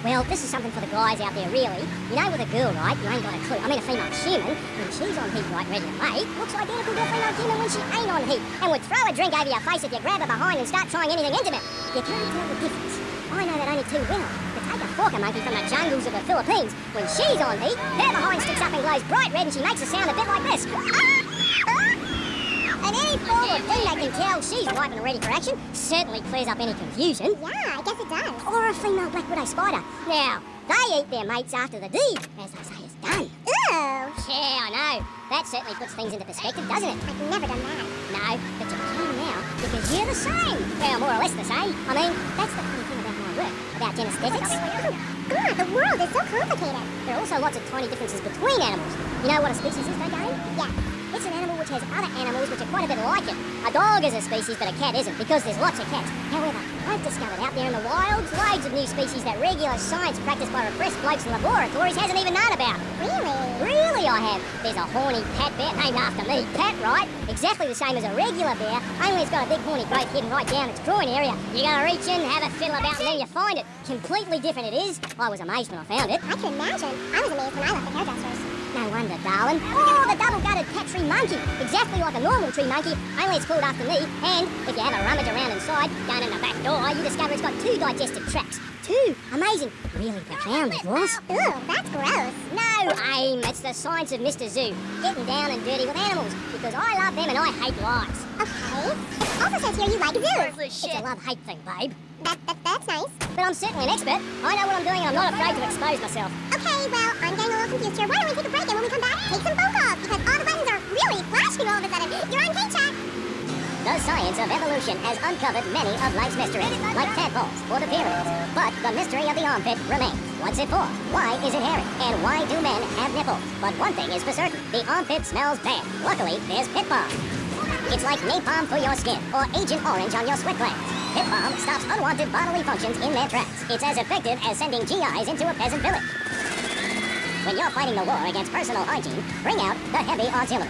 Well, this is something for the guys out there, really. You know, with a girl, right, you ain't got a clue. I mean, a female human, when she's on heat, right, ready to mate, looks identical to a female human when she ain't on heat, and would throw a drink over your face if you grab her behind and start trying anything intimate. You can't tell the difference. I know that only too well. But take a forker monkey from the jungles of the Philippines. When she's on heat, her behind sticks up and glows bright red, and she makes a sound a bit like this. And any forward thing that can tell she's ripe and ready for action certainly clears up any confusion. Yeah, I guess it does. Or a female black widow spider. Now, they eat their mates after the deed, as they say is done. Ew. Yeah, I know. That certainly puts things into perspective, doesn't it? I've never done that. No, but you can now, because you're the same. Well, more or less the same. I mean, that's the funny thing about my work, about genesthetics. God, the world is so complicated. There are also lots of tiny differences between animals. You know what a species is, though, Dane? Yeah. It's an animal which has other animals which are quite a bit like it. A dog is a species, but a cat isn't, because there's lots of cats. However, I've discovered out there in the wilds loads of new species that regular science practiced by repressed blokes in laboratories hasn't even known about. Really? Really, I have. There's a horny Pat bear named after me, Pat, right? Exactly the same as a regular bear, only it's got a big horny growth hidden right down its groin area. You gotta reach in, have a fiddle about, and then you find it. Completely different it is. I was amazed when I found it. I can imagine. I was amazed when I left the hairdressers. No wonder, darling. Oh, the double-gutted cat tree monkey. Exactly like a normal tree monkey, only it's called after me. And if you have a rummage around inside, down in the back door, you discover it's got 2 digestive tracts. 2. Amazing. Really profound, it was. Ooh, that's gross. No, Aim. It's the science of Mr. Zoo. Getting down and dirty with animals. Because I love them and I hate lies. Okay. It also says here you like zoos. It's a love-hate thing, babe. That's nice. But I'm certainly an expert. I know what I'm doing and I'm not afraid to expose myself. Okay, well, I'm getting a little confused here. Why don't we take a break, and when we come back, take some phone calls, because all the buttons are really flashing all of a sudden. You're on K-Chat. The science of evolution has uncovered many of life's mysteries, like tadpoles or the pyramids. But the mystery of the armpit remains. What's it for? Why is it hairy? And why do men have nipples? But one thing is for certain, the armpit smells bad. Luckily, there's Pit Balm. It's like napalm for your skin, or Agent Orange on your sweat glands. Pit Balm stops unwanted bodily functions in their tracks. It's as effective as sending GIs into a peasant village. When you're fighting the war against personal hygiene, bring out the heavy artillery.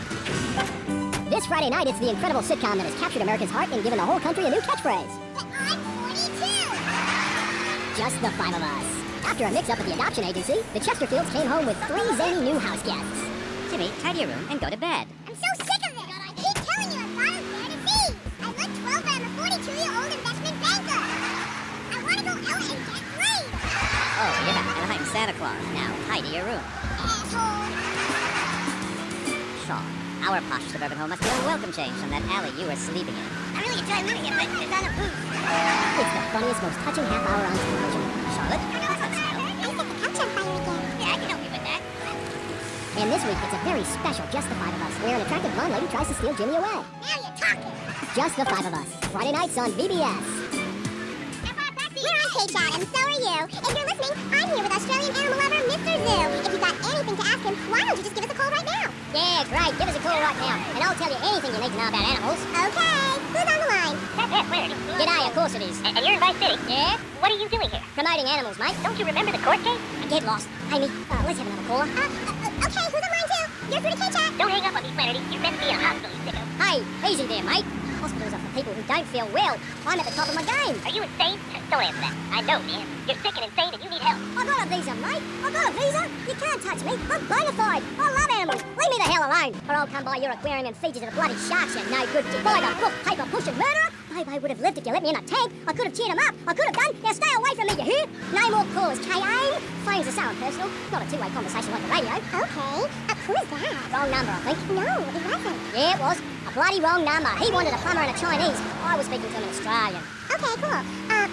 This Friday night, it's the incredible sitcom that has captured America's heart and given the whole country a new catchphrase. But I'm 42. Just the 5 of us. After a mix-up at the adoption agency, the Chesterfields came home with 3 zany new house guests. Jimmy, tidy your room and go to bed. I'm so sick of it. I keep telling you I thought I was there to see. I look 12, but I'm a 42-year-old investment banker. I want to go out and get laid. Oh, yeah, and I'm Santa Claus. Now, tidy your room. Asshole. Sure. Our posh suburban home must be a welcome change from that alley you were sleeping in. I really enjoy living it, but it's on a booth. It's the funniest, most touching half hour on television. Charlotte, what's that smell? I set the couch on fire again. Yeah, I can help you with that. And this week, it's a very special Just the 5 of Us, where an attractive blonde lady tries to steal Jimmy away. Now you're talking. Just the 5 of Us. Friday nights on VBS. We're on K-Chat, and so are you. If you're listening, I'm here with Australian animal lover, Mr. Zoo. If you've got anything to ask him, why don't you just give us a call right now? Yeah, great. Give us a call right now, and I'll tell you anything you need to know about animals. Okay, who's on the line? That's weird. G'day, of course it is. And you're in Vice City. Yeah? What are you doing here? Promoting animals, mate. Don't you remember the court case? I get lost. Amy, let's have another caller. Okay, who's on line 2? You're through to K-Chat. Don't hang up on me, Flannery. You're meant to be in a hospital, you sicko. Hey, easy there, mate. Hospitals are for people who don't feel well. I'm at the top of my game. Are you insane? Don't answer that. I know, man. You're sick and insane and you need help. I got a visa, mate. I got a visa. You can't touch me. I'm bona fide. I love animals. Leave me the hell alone. Or I'll come by your aquarium and feed you to the bloody sharks, you no good by the book paper pushing murderer. Babe, I would have lived if you let me in a tank. I could have cheered him up. I could have done. Now stay away from me, you hear? No more callers, K.A. Phones are so impersonal. Not a two-way conversation like the radio. Okay, who is that? Wrong number, I think. No, it wasn't. Yeah, it was. A bloody wrong number. He wanted a plumber and a Chinese. I was speaking to him in Australian. Okay, cool.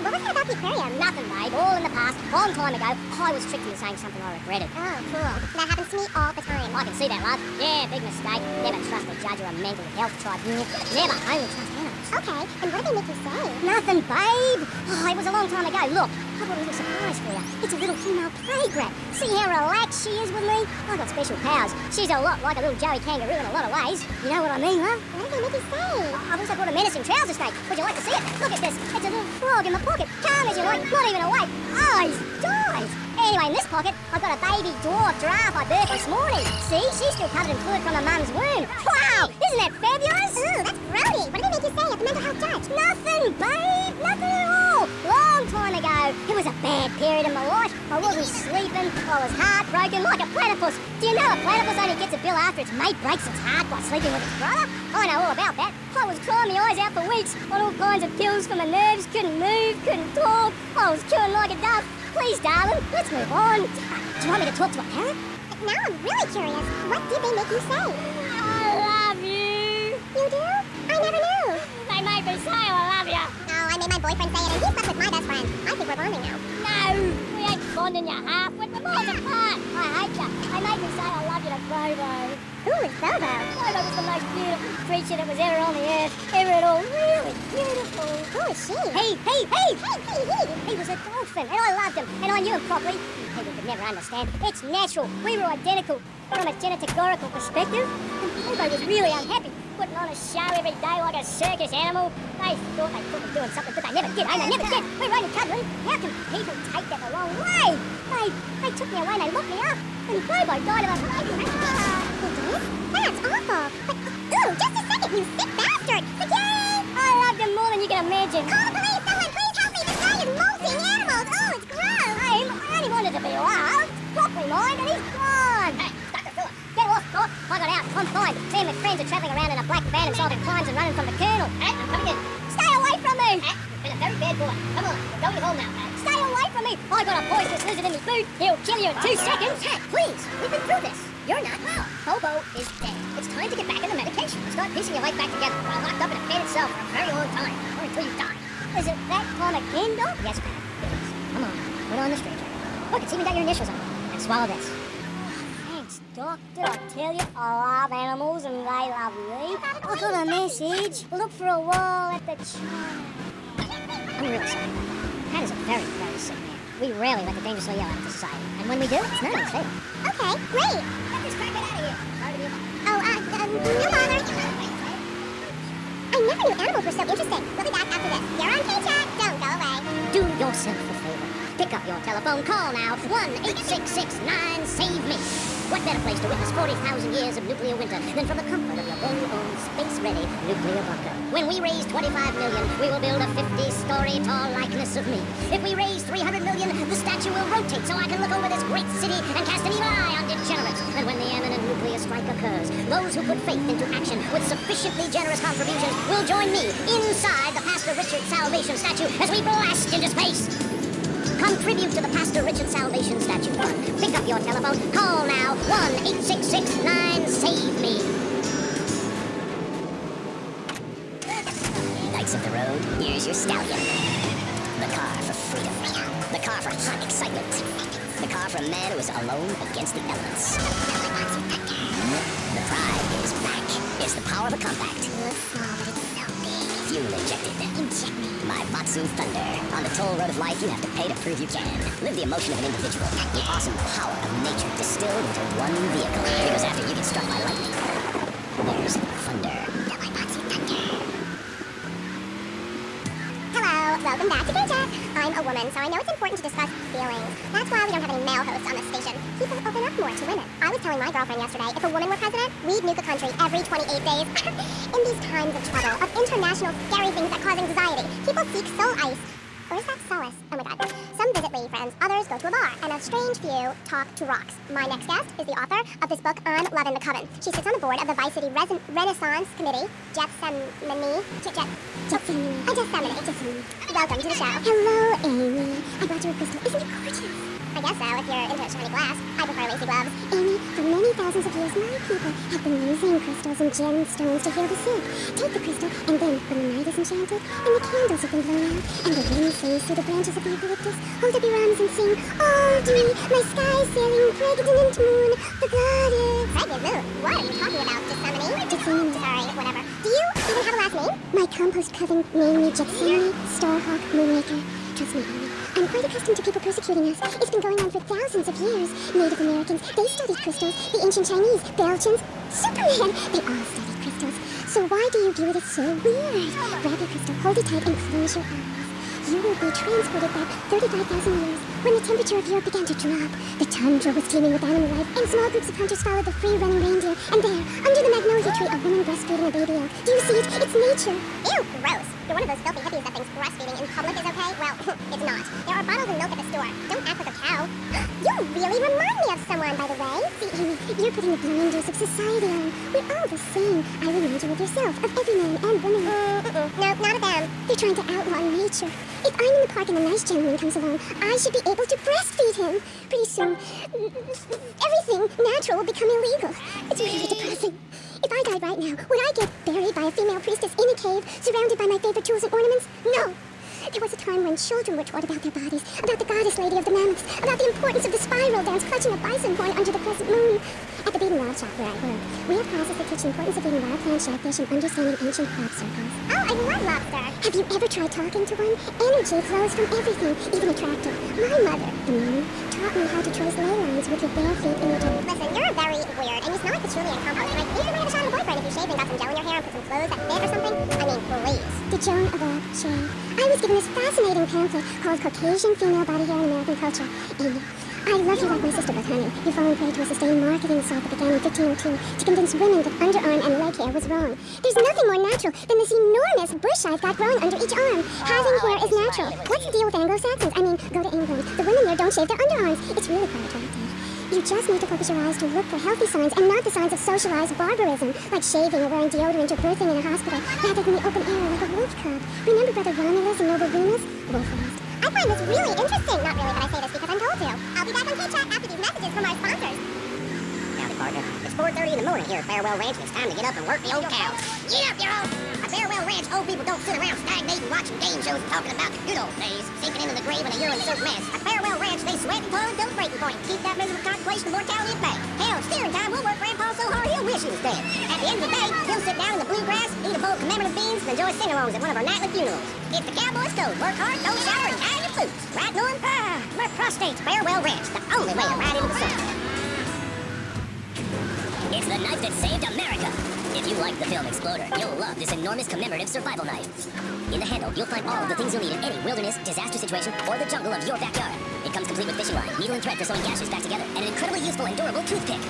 What was it about the aquarium? Nothing, babe. All in the past. Long time ago, I was tricked into saying something I regretted. Oh, cool. That happens to me all the time. I can see that, love. Yeah, big mistake. Never trust a judge or a mental health tribunal. Never. Only trust animals. Okay, and what did they make you say? Nothing, babe. Oh, it was a long time ago. Look, I've got a little surprise for you. It's a little female playgrab. See how relaxed she is with me? I've got special powers. She's a lot like a little Joey kangaroo in a lot of ways. You know what I mean, love? What did they make you say? I've also got a menacing trouser snake. Would you like to see it? Look at this. It's a little frog in my pocket. Calm as you like, not even awake. Eyes, dies. Anyway, in this pocket, I've got a baby dwarf giraffe I birthed this morning. See, she's still covered in fluid from her mum's womb. Wow, isn't that fabulous? Ooh, that's grody. What did they make you say at the mental health judge? Nothing, babe, nothing at all. Long time ago, it was a bad period in my life. I wasn't sleeping, I was heartbroken like a platypus. Do you know a platypus only gets a bill after its mate breaks its heart by sleeping with its brother? I know all about that. I was crying my eyes out for weeks on all kinds of pills for my nerves, couldn't move, couldn't talk. I was chewing like a dove. Please, darling, let's move on. Do you want me to talk to a parent? Now I'm really curious. What did they make you say? I love you. You do? I never knew. They made me say I love you. No, I made my boyfriend say it, and he slept with my best friend. I think we're bonding now. No, we ain't bonding you half. We're miles apart. I hate you. They made me say I love you to Bobo. Who is Bobo? Bobo was the most beautiful creature that was ever on the earth. Ever at all. Really beautiful. Who is she? He. Hey. He was a dolphin, and I loved him, and I knew him properly. People could never understand. It's natural. We were identical from a geneticorical perspective. And Bobo was really unhappy, putting on a show every day like a circus animal. They thought they could be doing something, but they never did. They never did. We're only cuddling. How can people take that the wrong way? They took me away and they locked me up. And Bobo died of a heart attack. He did? That's awful. But, ooh, just a second, you sick bastard. Yay! I loved him more than you can imagine. Call the police, someone, please help me. This guy is molting animals. Oh, it's gross. I only wanted to be loved. Properly mine, and he's gone. Hey, Dr. Phillips, get off, Doc. I got out. I'm fine. Me and my friends are travelling around in a black van and solving crimes and running from the colonel. Hey, I'm coming in. Stay away from me. Hey, you've been a very bad boy. Come on, we're going home now. Stay away from me. I got a poisonous lizard in my boot. He'll kill you in 2 seconds. Hey, please. We've been through this. You're not well. Bobo is dead. It's time to get back into medication and start piecing your life back together. We're locked up in a can itself for a very long time. Or until you die. Is it that time again, Doc? Yes, Pat. It is. Come on. Put on the stranger. Look, it's even got your initials on it. And swallow this. Thanks, Doc. Did I tell you I love animals and they love me? I got a message. Look for a while at the child. I'm really sorry. Pat is a very, very sick man. We rarely let the dangerously ill out into society. And when we do, it's not in his favor. Okay, great. Get this crackhead out of here. Sorry to be a bother. Oh, no bother. I never knew animals were so interesting. We'll be back after this. You're on K-Chat. Don't go away. Do yourself a favor. Pick up your telephone. Call now. 1-866-9-SAVE-ME. What better place to witness 40,000 years of nuclear winter than from the comfort of your very own space-ready nuclear bunker? When we raise 25 million, we will build a 50-story tall likeness of me. If we raise 300 million, the statue will rotate so I can look over this great city and cast an evil eye on degenerates. And when the imminent nuclear strike occurs, those who put faith into action with sufficiently generous contributions will join me inside the Pastor Richard Salvation statue as we blast into space. Contribute to the Pastor Richard Salvation Statue Fund. Pick up your telephone. Call now. 1-866-9-SAVE-ME. Knights of the road, here's your stallion. The car for freedom. The car for hot excitement. The car for a man who is alone against the elements. The pride is back. It's the power of a compact. Fuel injected. My Matsu Thunder. On the toll road of life, you have to pay to prove you can. Live the emotion of an individual. The awesome power of nature distilled into one vehicle. Because after you get struck by lightning, there's thunder. Hello, welcome back to K-Chat. I'm a woman, so I know it's important to discuss feelings. That's why we don't have any male hosts on this station. People open up more to women. I was telling my girlfriend yesterday, if a woman were president, we'd nuke a country every 28 days. In these times of trouble, of international scary things that cause anxiety, people seek solace. Or is that solace? Oh my god. Some visit lady friends, others go to a bar, and a strange few talk to rocks. My next guest is the author of this book on love in the coven. She sits on the board of the Vice City Renaissance Committee. Gethsemane. Welcome to the show. Hello, Amy. I brought you a crystal. Isn't it gorgeous? I guess so, if you're into shiny glass. I prefer lacy gloves. Amy, for many thousands of years, my people have been using crystals and gemstones to heal the sick. Take the crystal, and then, when the night is enchanted, and the candles have been blown out, and the wind sings through the branches of the eucalyptus, hold up your arms and sing, Aldi, my sky-sailing, pregnant moon, the goddess. Pregnant moon? What are you talking about? Gethsemane? Gethsemane. Sorry, whatever. Do you even have a last name? My compost coven named me Gethsemane, Starhawk, Moonmaker. Trust me, Amy, I'm quite accustomed to people persecuting us. It's been going on for thousands of years. Native Americans, they studied crystals. The ancient Chinese, Belgians, Superman, they all studied crystals. So why do you view it as so weird? Grab your crystal, hold it tight, and close your eyes. You will be transported back 35,000 years when the temperature of Europe began to drop. The tundra was teeming with animal life, and small groups of hunters followed the free-running reindeer. And there, under the magnolia tree, a woman breastfeeding a baby elk. Do you see it? It's nature. Ew, gross. You're one of those filthy hippies that thinks breastfeeding in public is okay? Well, it's not. There are bottles of milk at the store. Don't act like a cow. You really remind me of someone, by the way. See, Amy, you're putting the blinders of society on. We're all the same. I remind you of yourself, of every man and woman. No, not of them. They're trying to outlaw nature. If I'm in the park and a nice gentleman comes along, I should be able to breastfeed him. Pretty soon, everything natural will become illegal. It's really depressing. If I died right now, would I get buried by a female priestess in a cave, surrounded by my favorite tools and ornaments? No. There was a time when children were taught about their bodies, about the goddess lady of the mammoths, about the importance of the spiral dance, clutching a bison horn under the crescent moon. At the Beaten Wild shop where I work, we have classes that teach the importance of eating wild plant shellfish and understanding ancient crab circles. Oh, I love lobster. Have you ever tried talking to one? Energy flows from everything, even a tractor. My mother, the moon, taught me how to trace ley lines with your bare feet in the dirt. Listen, you're very weird, and you smell like patchouli and compost. Like, you might have a shot of a boyfriend if you shaved and got some gel in your hair and put some clothes that fit or something. I mean, please. To Joan of Arc, share. I was given this fascinating pamphlet called Caucasian Female Body Hair in American Culture. Amy, I love you like my sister, but honey, you've fallen prey to a sustained marketing assault that began in 1502 to convince women that underarm and leg hair was wrong. There's nothing more natural than this enormous bush I've got growing under each arm. Having hair is natural. What's the deal with Anglo-Saxons? I mean, go to England. The women there don't shave their underarms. It's really quite attractive. You just need to focus your eyes to look for healthy signs and not the signs of socialized barbarism, like shaving or wearing deodorant or birthing in a hospital, rather than the open air like a wolf cub. Remember Brother Romulus and Noble Remus? Wolf raised. I find this really interesting. Not really, but I say this because I'm told to. I'll be back on K-Chat after these messages from our sponsors. Howdy, partner. It's 4:30 in the morning here at Farewell Ranch, and it's time to get up and work the old cows. Get up, yo! At Farewell Ranch, old people don't sit around stagnating, watching game shows and talking about the good old days, sinking into the grave in a urine-soaked mess. At Farewell Ranch, they sweat and toil and don't breaking point. Keep that miserable contemplation of mortality at bay. Hell, steering time, we'll work Grandpa so hard he'll wish he was dead. At the end of the day, he'll sit down in the bluegrass, eat a bowl of commemorative beans, and enjoy sing-alongs at one of our nightly funerals. It's the Cowboys code. Work hard, don't shower, and tie your boots. Right, Norm? We're prostrates, Farewell Ranch, the only way to ride into the sun. It's the knife that saved America. If you like the film Exploder, you'll love this enormous commemorative survival knife. In the handle, you'll find all of the things you'll need in any wilderness, disaster situation, or the jungle of your backyard. It comes complete with fishing line, needle and thread for sewing gashes back together, and an incredibly useful and durable toothpick.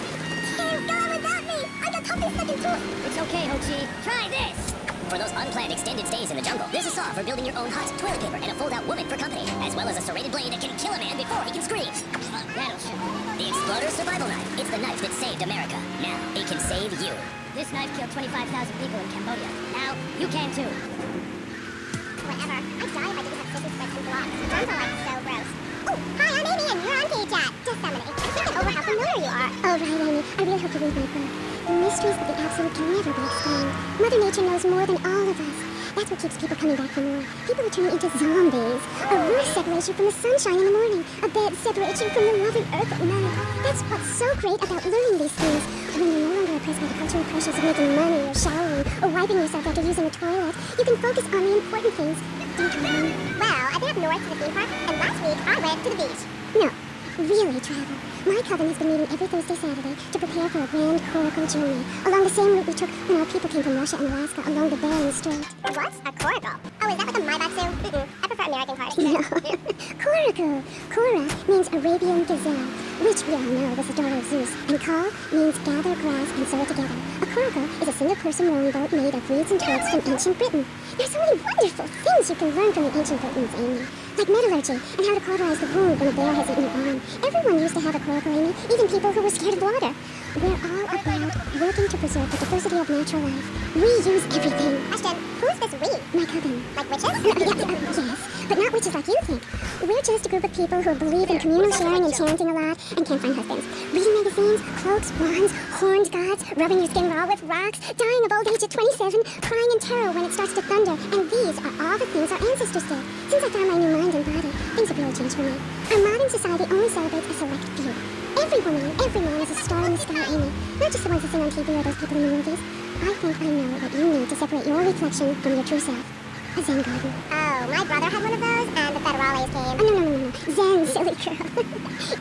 Can't go without me. I got something stuck in tooth. It's okay, Ho-Chi. Try this. For those unplanned extended stays in the jungle, there's a saw for building your own hut, toilet paper, and a fold-out woman for company, as well as a serrated blade that can kill a man before he can scream. That'll show. The Exploder Survival Knife. It's the knife that saved America. Now, it can save you. This knife killed 25,000 people in Cambodia. Now, you can too. Whatever. I'd die if I didn't have scissors, splits, and blocks. Germs are like so gross. Oh, hi, I'm Amy, and you're on K-Chat. Gethsemane. I can't get over how familiar you are. Oh, right, Amy. I really hope you read my book. The mysteries of the absolute can never be explained. Mother Nature knows more than all of us. That's what keeps people coming back for more. People are turning into zombies. A roof separates you from the sunshine in the morning. A bed separates you from the loving earth at night. That's what's so great about learning these things. When you're no longer oppressed by the cultural pressures of making money or showering or wiping yourself after using a toilet, you can focus on the important things. Don't you, Mom? Well, I've been up north to the theme park, and last week I went to the beach. No. Really, Travel. My coven has been meeting every Thursday, Saturday to prepare for a grand coracle journey, along the same route we took when our people came from Russia and Alaska along the Bering Strait. What's a coracle? Oh, is that like a Maibatsu? I prefer American party. No. Coracle. Cora means Arabian gazelle, which we all know was the daughter of Zeus, and Kal means gather grass and sew it together. A coracle is a single-person rowing boat made of reeds and twigs from ancient Britain. There's so many wonderful things you can learn from the ancient Britons, Amy. Like metallurgy and how to cauterize the wound when a bear has eaten your arm. Everyone used to have a coracle, Amy, even people who were scared of water. We're all about working to preserve the diversity of natural life. We use everything. Question, who's this we? My coven. Like witches? Yes. but not witches like you think. We're just a group of people who believe in communal sharing and chanting a lot and can't find husbands. Reading magazines, cloaks, wands, horned gods, rubbing your skin raw with rocks, dying of old age at 27, crying in terror when it starts to thunder, and these are all the things our ancestors did. Since I found my new mind and body, things have really changed for me. Our modern society only celebrates a select few. Every woman and every man is a star in the sky, Amy. Not just the ones that sing on TV or those people in the movies. I think I know what you need to separate your reflection from your true self. A Zen garden. Oh, my brother had one of those, and the federales came. Oh, no. Zen, silly girl.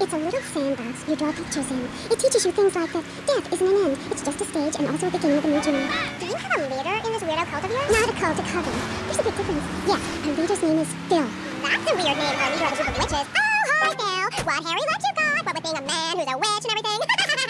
It's a little sandbox you draw pictures in. It teaches you things like that death isn't an end. It's just a stage and also a beginning of a new journey. Do you have a leader in this weirdo cult of yours? Not a cult, a coven. There's a big difference. Yeah, our leader's name is Phil. That's a weird name for a leader of a group of witches. Oh, hi, Phil. What Harry left you got, what with being a man who's a witch and everything.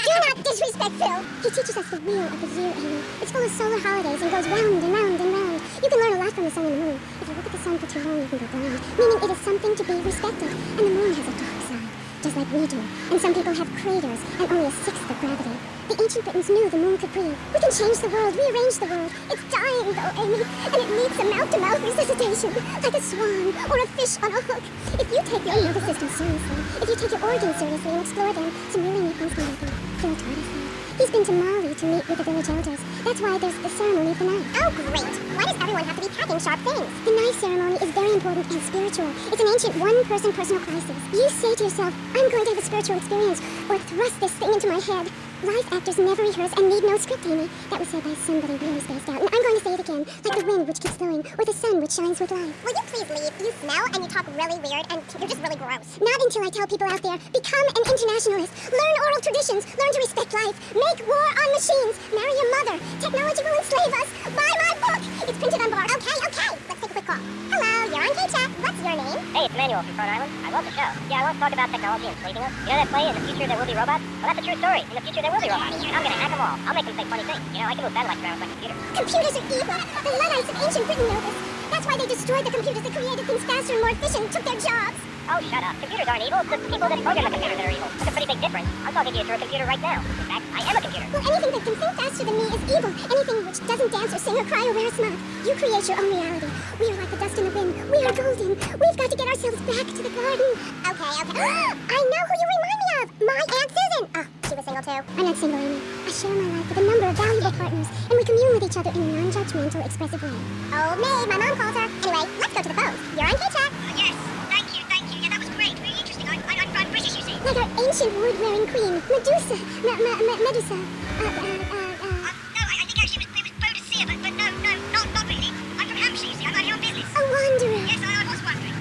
Do not disrespect Phil. He teaches us the wheel of the year, Amy. It's full of solar holidays and goes round and round and round. You can learn a lot from the sun and the moon. If you look at the sun for too long, you can go blind. Meaning it is something to be respected. And the moon has a dark side, just like we do. And some people have craters and only a sixth of gravity. The ancient Britons knew the moon could breathe. We can change the world, rearrange the world. It's dying, though, Amy, and it needs a mouth-to-mouth resuscitation, like a swan or a fish on a hook. If you take your nervous system seriously, if you take your organs seriously and explore them, some really neat things can happen. Phil taught us that. He's been to Mali to meet with the village elders. That's why there's the ceremony of the knife. Oh, great. Why does everyone have to be packing sharp things? The knife ceremony is very important and spiritual. It's an ancient one-person personal crisis. You say to yourself, I'm going to have a spiritual experience, or thrust this thing into my head. Life actors never rehearse and need no script, Amy. That was said by somebody really spaced out. And I'm going to say it again, like the wind which keeps blowing, or the sun which shines with life. Will you please leave? You smell and you talk really weird and you're just really gross. Not until I tell people out there, become an internationalist. Learn oral traditions. Learn to respect life. Make war on machines. Marry your mother. Technology will enslave us. Buy my book. It's printed on board. Okay. Let's take a quick call. Hello, you're on K-Chat. What's your name? Hey, it's Emmanuel from Front Island. I love the show. Yeah, I want to talk about technology and enslaving us. You know that play, In the Future There Will Be Robots? Well, that's a true story. In the future there will be robots. I'm gonna hack them all. I'll make them say funny things. You know, I can move satellites around with my computer. Computers are evil. The Luddites of ancient Britain know this. That's why they destroyed the computers that created things faster and more efficient, took their jobs. Oh, shut up. Computers aren't evil. It's the people that program the computer that are evil. That's a pretty big difference. I'm talking to you through a computer right now. In fact, I am a computer. Well, anything that can think faster than me is evil. Anything which doesn't dance or sing or cry or wear a smock. You create your own reality. We are like the dust in the wind. We are golden. We've got to get ourselves back to the garden. Okay. I know who you remind me of. My Aunt Susan. Oh, she was single too. I'm not single, Amy. I share my life with a number of valuable partners, and we commune with each other in a non-judgmental, expressive way. Old maid, my mom calls her. Anyway, let's go to the pose. You're on K-Chat. Yes, thank you. Yeah, that was great. Really interesting. I'm British, you see. Like our ancient wood-wearing queen, Medusa. Medusa. No, I think actually it was Boadicea, but no, not really. I'm from Hampshire, you see. I'm your own business. A wanderer. Yes, I was wondering.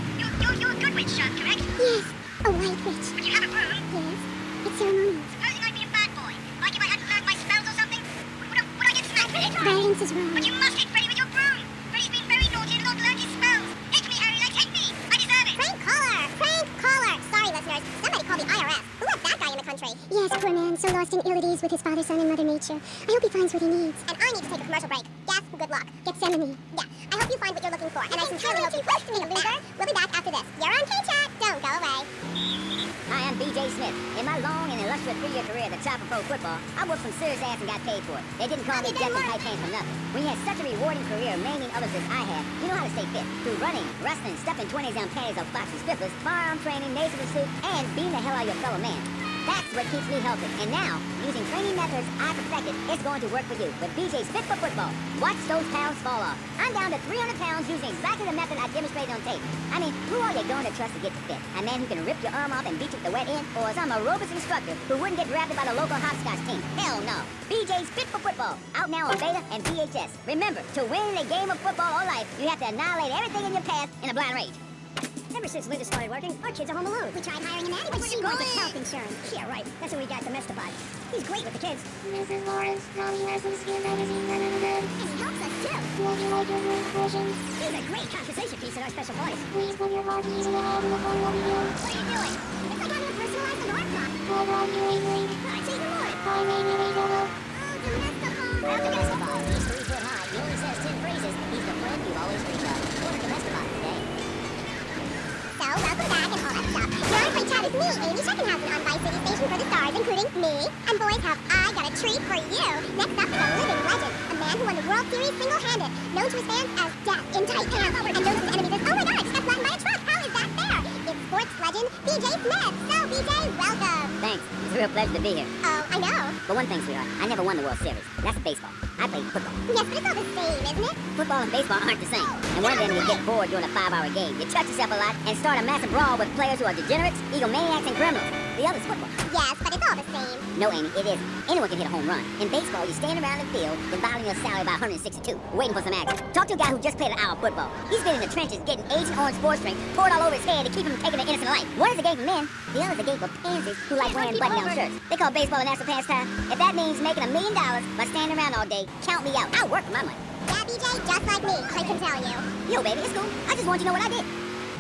You're a good witch, correct? Yes, a white witch. But you have a broom? Yes, it's ceremonial. Supposing I'd be a bad boy. Like if I hadn't learned my spells or something? Would I get smacked with it? Violence is wrong. But you must hit Freddy with your broom. Freddy's been very naughty and not learned his spells. Hit me, Harry, hit me. I deserve it. Prank caller. Sorry, listeners. Somebody called the IRS. Who let that guy in the country? Yes, poor man, so lost in ill at ease with his father, son, and mother nature. I hope he finds what he needs. And I need to take a commercial break. Yes, good luck. Gethsemane. Yeah, I hope you find what you're looking for. And I sincerely hope you take a loser. We'll be back after this. You're on K-Chat. Don't go away. Hi, I'm BJ Smith. In my long and illustrious 3-year career at the top of pro football, I worked some serious ass and got paid for it. They didn't call me death and tight pants for nothing. When you had such a rewarding career maiming others as I have, you know how to stay fit. Through running, wrestling, stuffing 20s down panties of foxy spiffers, firearm training, nasal pursuit, and beating the hell out of your fellow man. That's what keeps me healthy. And now, using training methods I perfected, it's going to work for you with BJ's Fit for Football. Watch those pounds fall off. I'm down to 300 pounds using exactly the method I demonstrated on tape. I mean, who are you going to trust to get fit? A man who can rip your arm off and beat you with the wet end? Or some aerobics instructor who wouldn't get drafted by the local hopscotch team? Hell no. BJ's Fit for Football. Out now on beta and VHS. Remember, to win a game of football or life, you have to annihilate everything in your path in a blind rage. Ever since Linda started working, our kids are home alone. We tried hiring a nanny, but she wanted wanted health insurance. Yeah, right. That's when we got Domestibot. He's great with the kids. Mrs. Lawrence, Mommy has some skin magazine and And he helps us too. Would you like your room cushions? He's a great conversation piece in our special voice. Please put your marquees in the hand of the phone will be yours. What are you doing? It's like having a personalized menorah clock. I'll run you a ring. I'd say good morning. My name is Adolf. Oh, Domestibot. Well, Domestibot, he's 3 foot high. He only says 10 phrases. He's the friend you've always dreamed of. Order Domestibot today. So, welcome back and all that stuff. Now on Chat is me, Amy Scheckenhausen on Vice City Station for the stars, including me. And boys, have I got a treat for you. Next up is a living legend, a man who won the World Series single-handed, known to his fans as Death in Tight Pants, and known to his enemies as, oh my god, I just got flattened by a truck. real pleasure to be here. Oh, I know. But one thing, sweetheart, I never won the World Series. That's baseball. I played football. Yes, but it's all the same, isn't it? Football and baseball aren't the same. And one of them, you get bored during a 5-hour game. You touch yourself a lot and start a massive brawl with players who are degenerates, egomaniacs, and criminals. The other's football. Yes, but it's all the same. No, Amy, it isn't. Anyone can hit a home run. In baseball, you stand around the field, dividing your salary by 162, waiting for some action. Talk to a guy who just played an hour of football. He's been in the trenches getting Agent Orange sports drink poured all over his head to keep him from taking an innocent life. One is a game for men, the other is a game for pansies who like wearing button-down shirts. They call baseball a national pastime. If that means making $1 million by standing around all day, count me out. I'll work for my money. Yeah, BJ, just like me, I can tell you. Yo, baby, it's cool. I just want you to know what I did.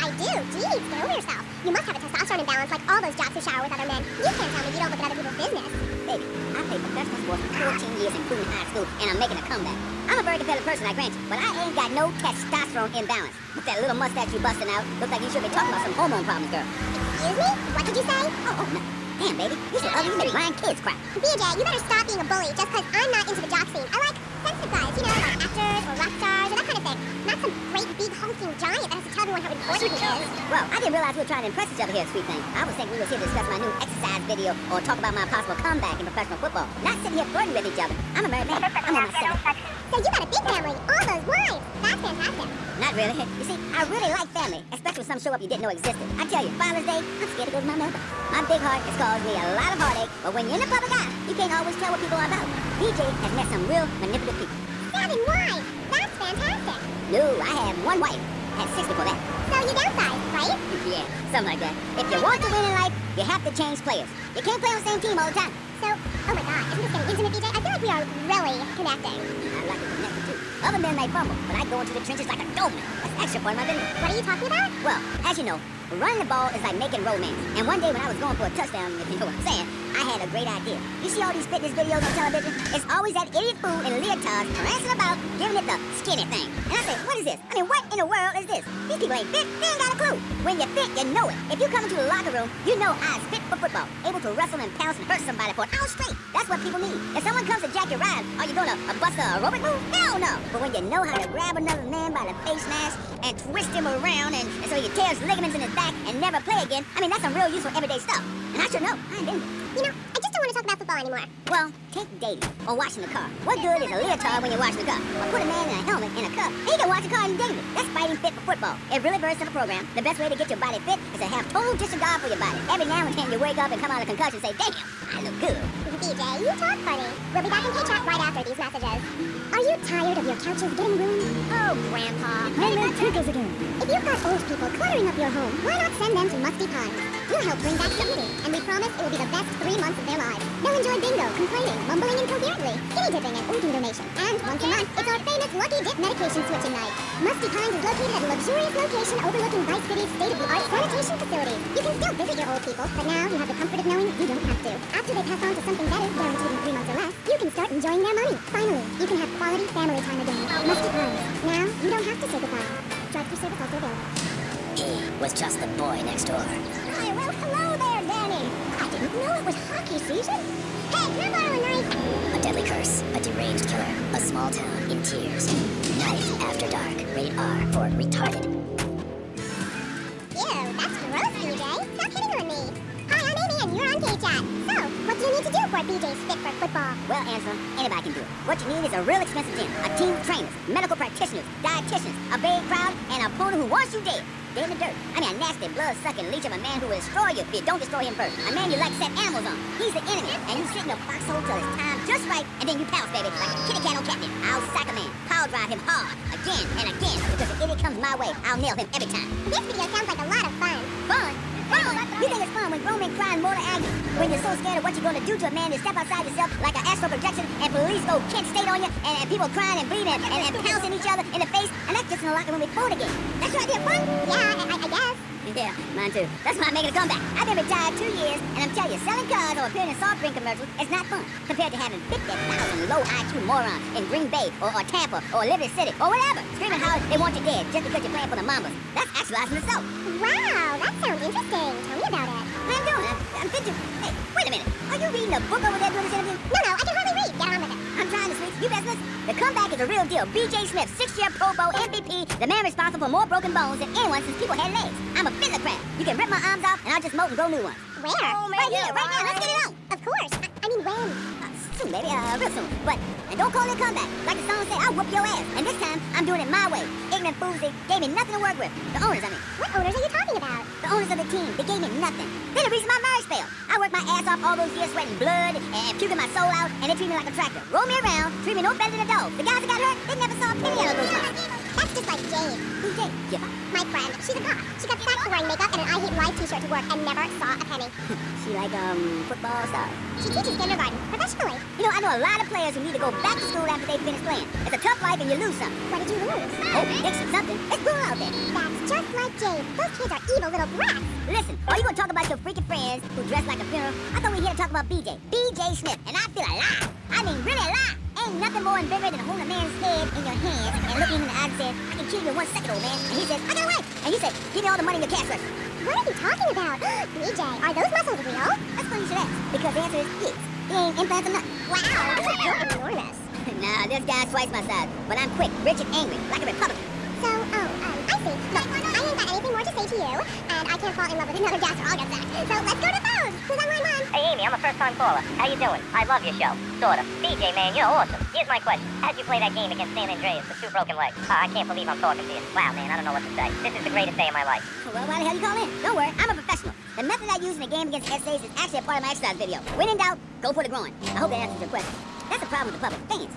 I do. Jeez, get over yourself. You must have a testosterone imbalance like all those jocks who shower with other men. You can't tell me you don't look at other people's business. Baby, I played professional sports for 14 years, including high school, and I'm making a comeback. I'm a very competitive person, I grant you, but I ain't got no testosterone imbalance. With that little mustache you busting out, looks like you should be talking about some hormone problems, girl. Excuse me? What did you say? Oh, no. Damn, baby, you so ugly, you make blind kids cry. BJ, you better stop being a bully just because I'm not into the jock scene. I like sensitive guys, you know, like actors or rock stars or that kind of thing. Not some great, big, hulking giant that has to tell everyone how important he is. Well, I didn't realize we were trying to impress each other here, sweet thing. I was thinking we were here to discuss my new exercise video or talk about my possible comeback in professional football. Not sitting here flirting with each other. I'm a married man. I'm on my seventh. So you got a big family, all those wives. That's fantastic. Not really. You see, I really like family, especially when some show up you didn't know existed. I tell you, Father's Day, I'm scared to go to my mailbox. My big heart has caused me a lot of heartache, but when you're in the public eye, you can't always tell what people are about. DJ has met some real manipulative people. 7 wives. That's fantastic. No, I have one wife. Had 6 before that. So you downsized, right? Yeah, something like that. If you want to win in life, you have to change players. You can't play on the same team all the time. So, oh my god, isn't this getting intimate, BJ? I feel like we are really connecting. I like to connect too. Other men may fumble, but I go into the trenches like a doorman. That's extra part of my business. What are you talking about? Well, as you know, running the ball is like making romance. And one day when I was going for a touchdown, if you know what I'm saying, I had a great idea. You see all these fitness videos on television? It's always that idiot fool in leotards prancing about, giving it the skinny thing. And I say, what is this? I mean, what in the world is this? These people ain't fit. They ain't got a clue. When you fit, you know it. If you come into the locker room, you know I was fit for football. Able to wrestle and pounce and hurt somebody for an hour straight. That's what people need. If someone comes to jack your ride, are you gonna bust a aerobic move? Hell no. But when you know how to grab another man by the face mask and twist him around and so he tears ligaments in his back and never play again, I mean, that's some real useful everyday stuff. And I should know. I ain't been there. You know, I just don't want to talk about football anymore. Well, take dating or washing the car. What good is a leotard when you're washing the car? Or put a man in a helmet in a cup and you can wash the car indefinitely. That's fighting fit for football. It really burns to the program. The best way to get your body fit is to have total disregard for your body. Every now and then you wake up and come out of concussion and say, damn, I look good. BJ, you talk funny. We'll be back in K-Chat right after these messages. Are you tired of your couches getting ruined? Oh, Grandpa. Nightmare triggers again. If you've got old people cluttering up your home, why not send them to Musty Pines? We'll help bring back sanity, and we promise it will be the best 3 months of their lives. They'll enjoy bingo, complaining, mumbling incoherently, skinny dipping, and organ donation. And once a month, it's our famous Lucky Dip medication switching night. Musty Pines is located at a luxurious location overlooking Vice City's state-of-the-art sanitation facilities. You can still visit your old people, but now you have the comfort of knowing you don't have to. After they pass on to something better, guaranteed in 3 months or less, you can start enjoying their money. Finally, you can have quality family time again. Musty Pines. Now, you don't have to say goodbye. Drive-through service also available. He was just the boy next door. Hi, well, hello there, Danny. I didn't know it was hockey season. Hey, can I borrow a knife? A deadly curse, a deranged killer, a small town in tears. Knife After Dark, rated R for retarded. Ew, that's gross, BJ. Stop hitting on me. Hi, I'm Amy, and you're on K-Chat. So, what do you need to do for BJ's fit for football? Well, Ansel, anybody can do it. What you need is a real expensive gym, a team of trainers, medical practitioners, dietitians, a big crowd, and an opponent who wants you dead. Dead in the dirt. I mean, a nasty, blood-sucking leech of a man who will destroy you if you don't destroy him first. A man you like set animals on. He's the enemy, and you sit in a foxhole till it's time just right, and then you pounce, baby, like a kitty cat on catnip. I'll sack a man, power drive him hard, again and again, because if idiot comes my way, I'll nail him every time. This video sounds like a lot of fun. Fun? Fun? You think it's fun when grown men cry in mortal agony? When you're so scared of what you're gonna do to a man, you step outside yourself like an astral projection, and police go Kent State on you, and people crying and bleeding and pouncing each other in the face, and that's just in the locker room before the game. That's your idea of fun? Yeah, I guess. Yeah, mine too. That's why I'm making a comeback. I've been retired 2 years, and I'm telling you, selling cars or appearing in soft drink commercials is not fun compared to having 50,000 low IQ morons in Green Bay or Tampa or Liberty City or whatever, screaming how they want you dead just because you're playing for the Mambas. That's actualizing the soul. Wow, that sounds interesting. Tell me about it. I'm doing it. I'm fit to... Hey, wait a minute. Are you reading a book over there doing this interview? No, I can hardly read. Get on with it. I'm trying to switch. You business. The comeback is a real deal. B.J. Smith, 6-year Pro Bowl MVP, the man responsible for more broken bones than anyone since people had legs. I'm a physicrat. You can rip my arms off, and I'll just molt and grow new ones. Where? Right here, right now. Let's get it on. Of course. I mean, when? Soon, baby. Real soon. But, and don't call it a comeback. Like the song said, I'll whoop your ass. And this time, I'm doing it my way. Ignorant fools, they gave me nothing to work with. The owners, I mean. What owners are you talking about? The owners of the team, they gave me nothing. They're the reason my marriage failed. I worked my ass off all those years sweating blood and puking my soul out, and they treat me like a tractor. Roll me around, treat me no better than a dog. The guys that got hurt, they never saw a penny out of those guys. That's just like Jade. Who's Jade? Jippa. My friend. She's a cop. She got sacked for wearing makeup and an I Hate Life t-shirt to work and never saw a penny. She like, football star. She teaches kindergarten professionally. You know, I know a lot of players who need to go back to school after they finish playing. It's a tough life and you lose something. What did you lose? Oh, Dixon, something. It's brutal out there. That's just like Jade. Those kids are evil little brats. Listen, are you gonna talk about your freaking friends who dress like a funeral? I thought we were here to talk about BJ. BJ Smith. And I feel alive. I mean, really alive. Ain't nothing more invigorating than holding a man's head in your hands and looking him in the eyes and saying, I can kill you in 1 second, old man. And he says, I got a wife. And you say, give me all the money in your cash register. What are you talking about? BJ, are those muscles real? That's funny you should ask. Because the answer is yes. He ain't implants or nothing. Wow, you're enormous. Nah, this guy's twice my size. But I'm quick, rich, and angry, like a Republican. So, I see. Look, I ain't got anything more to say to you, and I can't fall in love with another gas or I'll get sacked. So let's go to the phone. Who's on line, Mom? Hey, Amy, I'm a first-time caller. How you doing? I love your show. Sort of. BJ, man, you're awesome. Here's my question. How'd you play that game against San Andreas with 2 broken legs? I can't believe I'm talking to you. Wow, man, I don't know what to say. This is the greatest day of my life. Well, why the hell you call in? Don't worry, I'm a professional. The method I use in the game against essays is actually a part of my exercise video. When in doubt, go for the groin. I hope that answers your question. That's the problem with the public. Fans.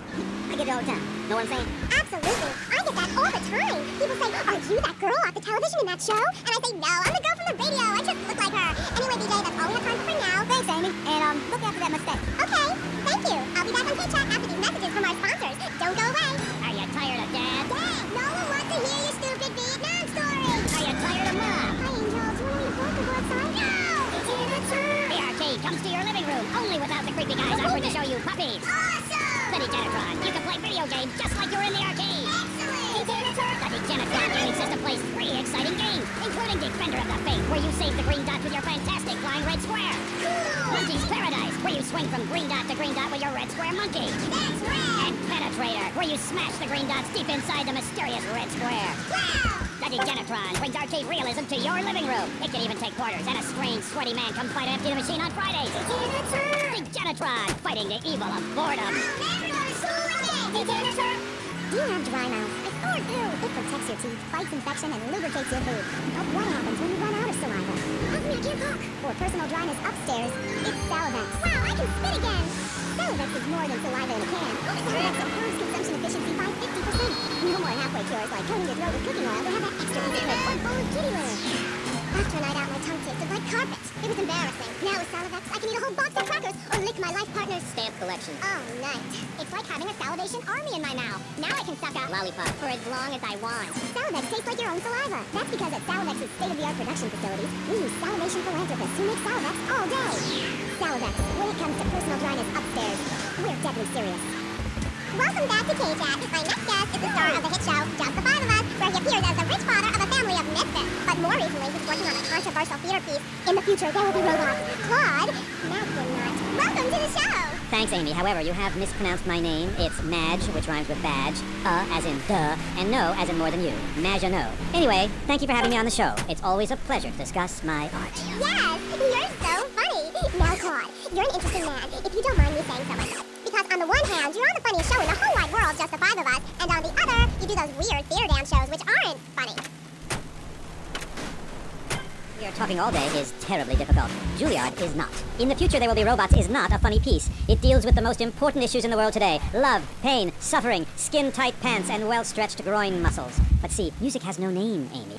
I get it all the time. Know what I'm saying? Absolutely. I get that all the time. People say, are you that girl off the television in that show? And I say, no, I'm the girl from the radio. I just look like her. Anyway, BJ, that's all we have time for now. Thanks, Amy. And, look after that mustache. Okay, thank you. I'll be back on Paycheck after these messages from our sponsors. Don't go away. Are you tired of Dad? Dad, no one wants to hear your stupid Vietnam story. Are you tired of Mom? Hi, Angel. Do you want me to block the outside? No! It's in the turn. The arcade comes to your living room, only without the creepy guys offering to show you puppies. Awesome! The Degenitron, you can play video games just like you're in the arcade. Excellent! The Degenitron gaming system plays 3 exciting games, including Defender of the Faith, where you save the green dot with your fantastic flying red square. Monkey's Paradise, where you swing from green dot to green dot with your red square monkey. That's right! And Penetrator, where you smash the green dots deep inside the mysterious red square. Wow! The Degenitron brings arcade realism to your living room. It can even take quarters, and a strange, sweaty man comes by to empty the machine on Fridays. Degenitron, fighting the evil of boredom. Do you have dry mouth? I sure do. It protects your teeth, fights infection, and lubricates your food. But what happens when you run out of saliva? How come I can't talk? For personal dryness upstairs, it's Salivex. Wow, I can spit again! Salivex is more than saliva in a can. Salivex improves consumption efficiency by 50%. No more halfway cures like coating your throat with cooking oil to have that extra piece of or bowl of kitty litter. After a night out, my tongue tasted like carpet. It was embarrassing. Now with Salivex, I can eat a whole box of crackers or lick my life partner's Stamp collection. oh, nice. It's like having a salivation army in my mouth. Now I can suck out Lollipop. for as long as I want. Salivex tastes like your own saliva. That's because at Salivex's state-of-the-art production facilities, we use salivation philanthropists who make Salivex all day. Salivex, when it comes to personal dryness upstairs, we're deadly serious. Welcome back to K-Chat. My next guest is the star of the hit show, Just the Five of Us, where he appears as the rich father of a family of misfits. But more recently, he's working on a controversial theater piece. In the future, there will be robots. Claude, welcome to the show. Thanks, Amy. However, you have mispronounced my name. It's Madge, which rhymes with badge, as in duh, and no as in more than you. Maginot. Anyway, thank you for having me on the show. It's always a pleasure to discuss my art. Yes, you're so funny. Now, Claude, you're an interesting man, if you don't mind me saying so myself. Because on the one hand, you're on the funniest show in the whole wide world, Just the Five of Us, and on the other, you do those weird theater dance shows which aren't funny. You're talking all day is terribly difficult. Juilliard is not. In the future there will be robots is not a funny piece. It deals with the most important issues in the world today. Love, pain, suffering, skin-tight pants, and well-stretched groin muscles. But see, music has no name, Amy.